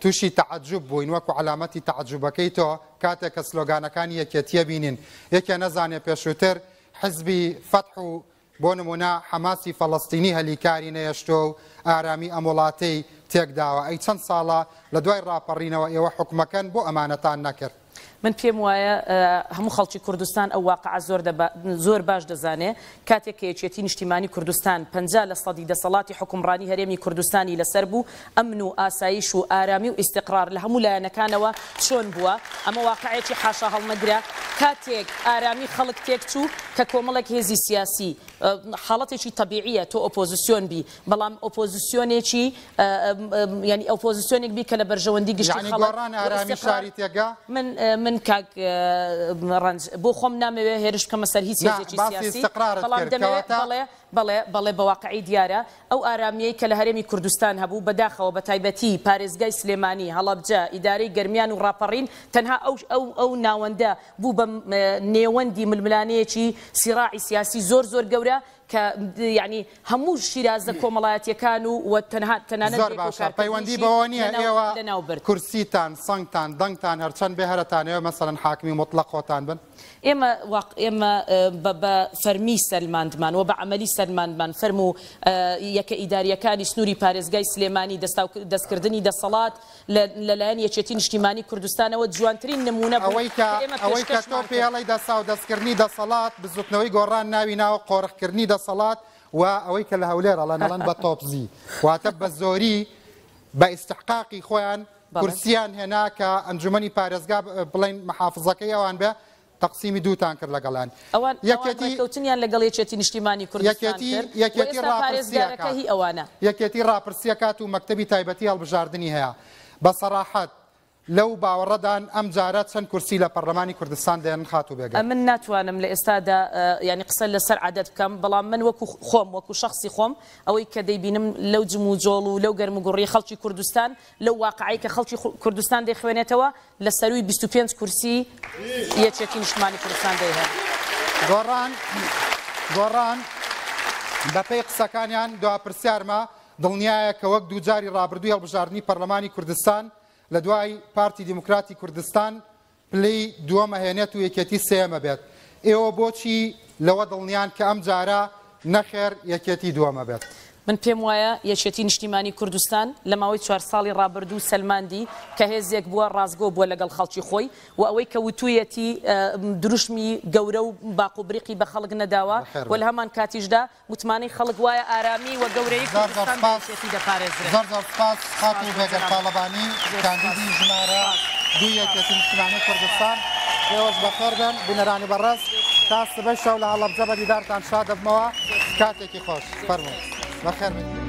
تووشی تەعەجوب بووین وەکو علامەتی تەعەجوبەکەی تۆ کاتێک کە سلۆگانەکانی یەکێتیە بینین یەکێ نەزانێ پێشووتر حزبی فەتح و بۆ نمونە حەماسی فەڵەستینی هەلیکاری نەیەشتۆ و ئارامی ئەم وڵاتەی تێکداوە ئەی چەند ساڵە لە دوای ڕاپەڕینەوە ئێوە حکومەکەن بۆ ئەمانەتان نەکرد من پێم وایە هەموو خەڵکی کوردستان ئەو واقعە زۆر باش دەزانێ کاتێک کە یەکێتی نیشتیمانی کوردستان 50% دەسەڵاتی حکومڕانی هەرێمی کوردستانی لەسەر بوو ئەمن و ئاسایش و ئارامی و ئیستقرار لە هەموو لایەنەکانەوە چۆن بووە ئەمە واقعەتی حاشا هەڵمەگرە کاتێک ئارامی خەڵک تێکچوو کە کۆمەڵێک هێزی سیاسی حاڵەتێکی طبیعیە تۆ ئۆپۆزیسیۆن بی بەڵام ئۆپۆزیسیۆنێکی ینی ئۆپۆزیسیۆنێک بی کە لە بەرژەوەندی گشتی من کاک ڕەنج بۆ خۆم نامەوێ هێرش بکەمە سەر هیچ هێزێکی سیاسی بەڵام دەمەوێت بەڵێ بە واقعی دیارە ئەو ئارامیەی کە لە هەرێمی کوردستان هەبوو بەداخەوە بە تایبەتی پارێزگای سلێمانی هەڵەبجە ئیدارەی گەرمیان و ڕاپەڕین تەنها ئەو ناوەندە بوو بە نێوەندی ململانەیەکی سیراعی سیاسی زۆر گەورە کە ینی هەموو شیرازە کۆمەڵایەتیەکان و تەنانەت پەیوەندی بەوە نییە ئێوە کورسیتان سەنگتان دەنگتان هەرچەند بێ هەرتانەوە مەسەڵەن حاکمی مطلق خۆتان بن ئێمە بە فەرمی سەلماندمان و بە عملی سەلماندمان فەرم و یەکە ئیداریەکانی سنووری پارێزگای سلێمانی دەستکردنی دەسەڵات لەلایەن یەکێتی نیشتیمانی کوردستانەوە جوانترین نمونە ئەوەی کە تۆ پێڵی دەسا و دەستکردنی دەسەڵات بزوتنەوەی گۆڕان ناوی ناوە قۆڕخکردنی دەسەڵات و ئەوەی کە لە هەولێر ئەڵەنەڵەن بە تۆپزی واتە بە زۆری بە ئیستحقاقی خۆیان کورسیان هێنا کە ئەنجومەنی پارێزگا بڵین محافزەکەی ئەوان بێ تەقسیمی دووتان کرد لەگەڵان یەکێتیکەوتنیان لەگەڵ یەکێتی نیشتیمانی کوردستان یەکێتی ڕاپرسیەکات و مەکتەبی تایبەتی هەڵبژاردننی هەیە بە سەراحەت لەو باوەڕەدان ئەم جارە چەند کورسی لە پەرلەمانی کوردستان دێن خاتو بێگە من ناتوانم لە ئێستادا ینی قسە لەسەر عادەت بکەم بەڵام من وەکو خۆم وەکو شخصی خۆم ئەوەی کە دەیبینم لەو جم و جۆڵ و لەو گەرم و گوڕی خەڵکی کوردستان لەو واقعی کە خەڵکی کوردستان دەیخوێنێتەوە لە سەروی 25 کورسی یەکێتی نیشتیمانی کوردستان دەیهێن گۆڕان بەپێی قسەکانیان دواپرسیارمە دڵنیایە کە وەک دووجاری ڕابردووی هەڵبژاردننی پەرلەمانی کوردستان لە دوای پارتی دیموکراتی کوردستان پلەی دووەمە هێنێت و یەکێتی سێمە بێت ئێوە بۆچی لەوە دڵنیان کە ئەم جارە نەخێر یەکێتی دووەمە بێت من پێم وایە یەکێتی نیشتیمانی کوردستان لە ماوەی 4 ساڵی ڕابردوو سەلماندی کە هێزێک بووە ڕازگۆ بووە لەگەڵ خەڵکی خۆی و ئەوەی کە وتوویەتی دروشمی گەورە و باقوبریقی بە خەڵک نەداوە و لە هەمان کاتیشدا متمانەی خەڵک وایە ئارامی و گەورەی کوردستان بەشێتی دەپارێزرێت زۆر سپاس خاتو بێگەر تاڵەبانی کاندیدی ژمارە 2 یەکێتی نیشتیمانی کوردستان ئێوەش بەخێر بن بنەرانی بەڕێز تا سبەی شەو لە هەڵەبجە بە دیدارتان شاد دەبمەوە کاتێکی خۆش فەرموو بەخێر بن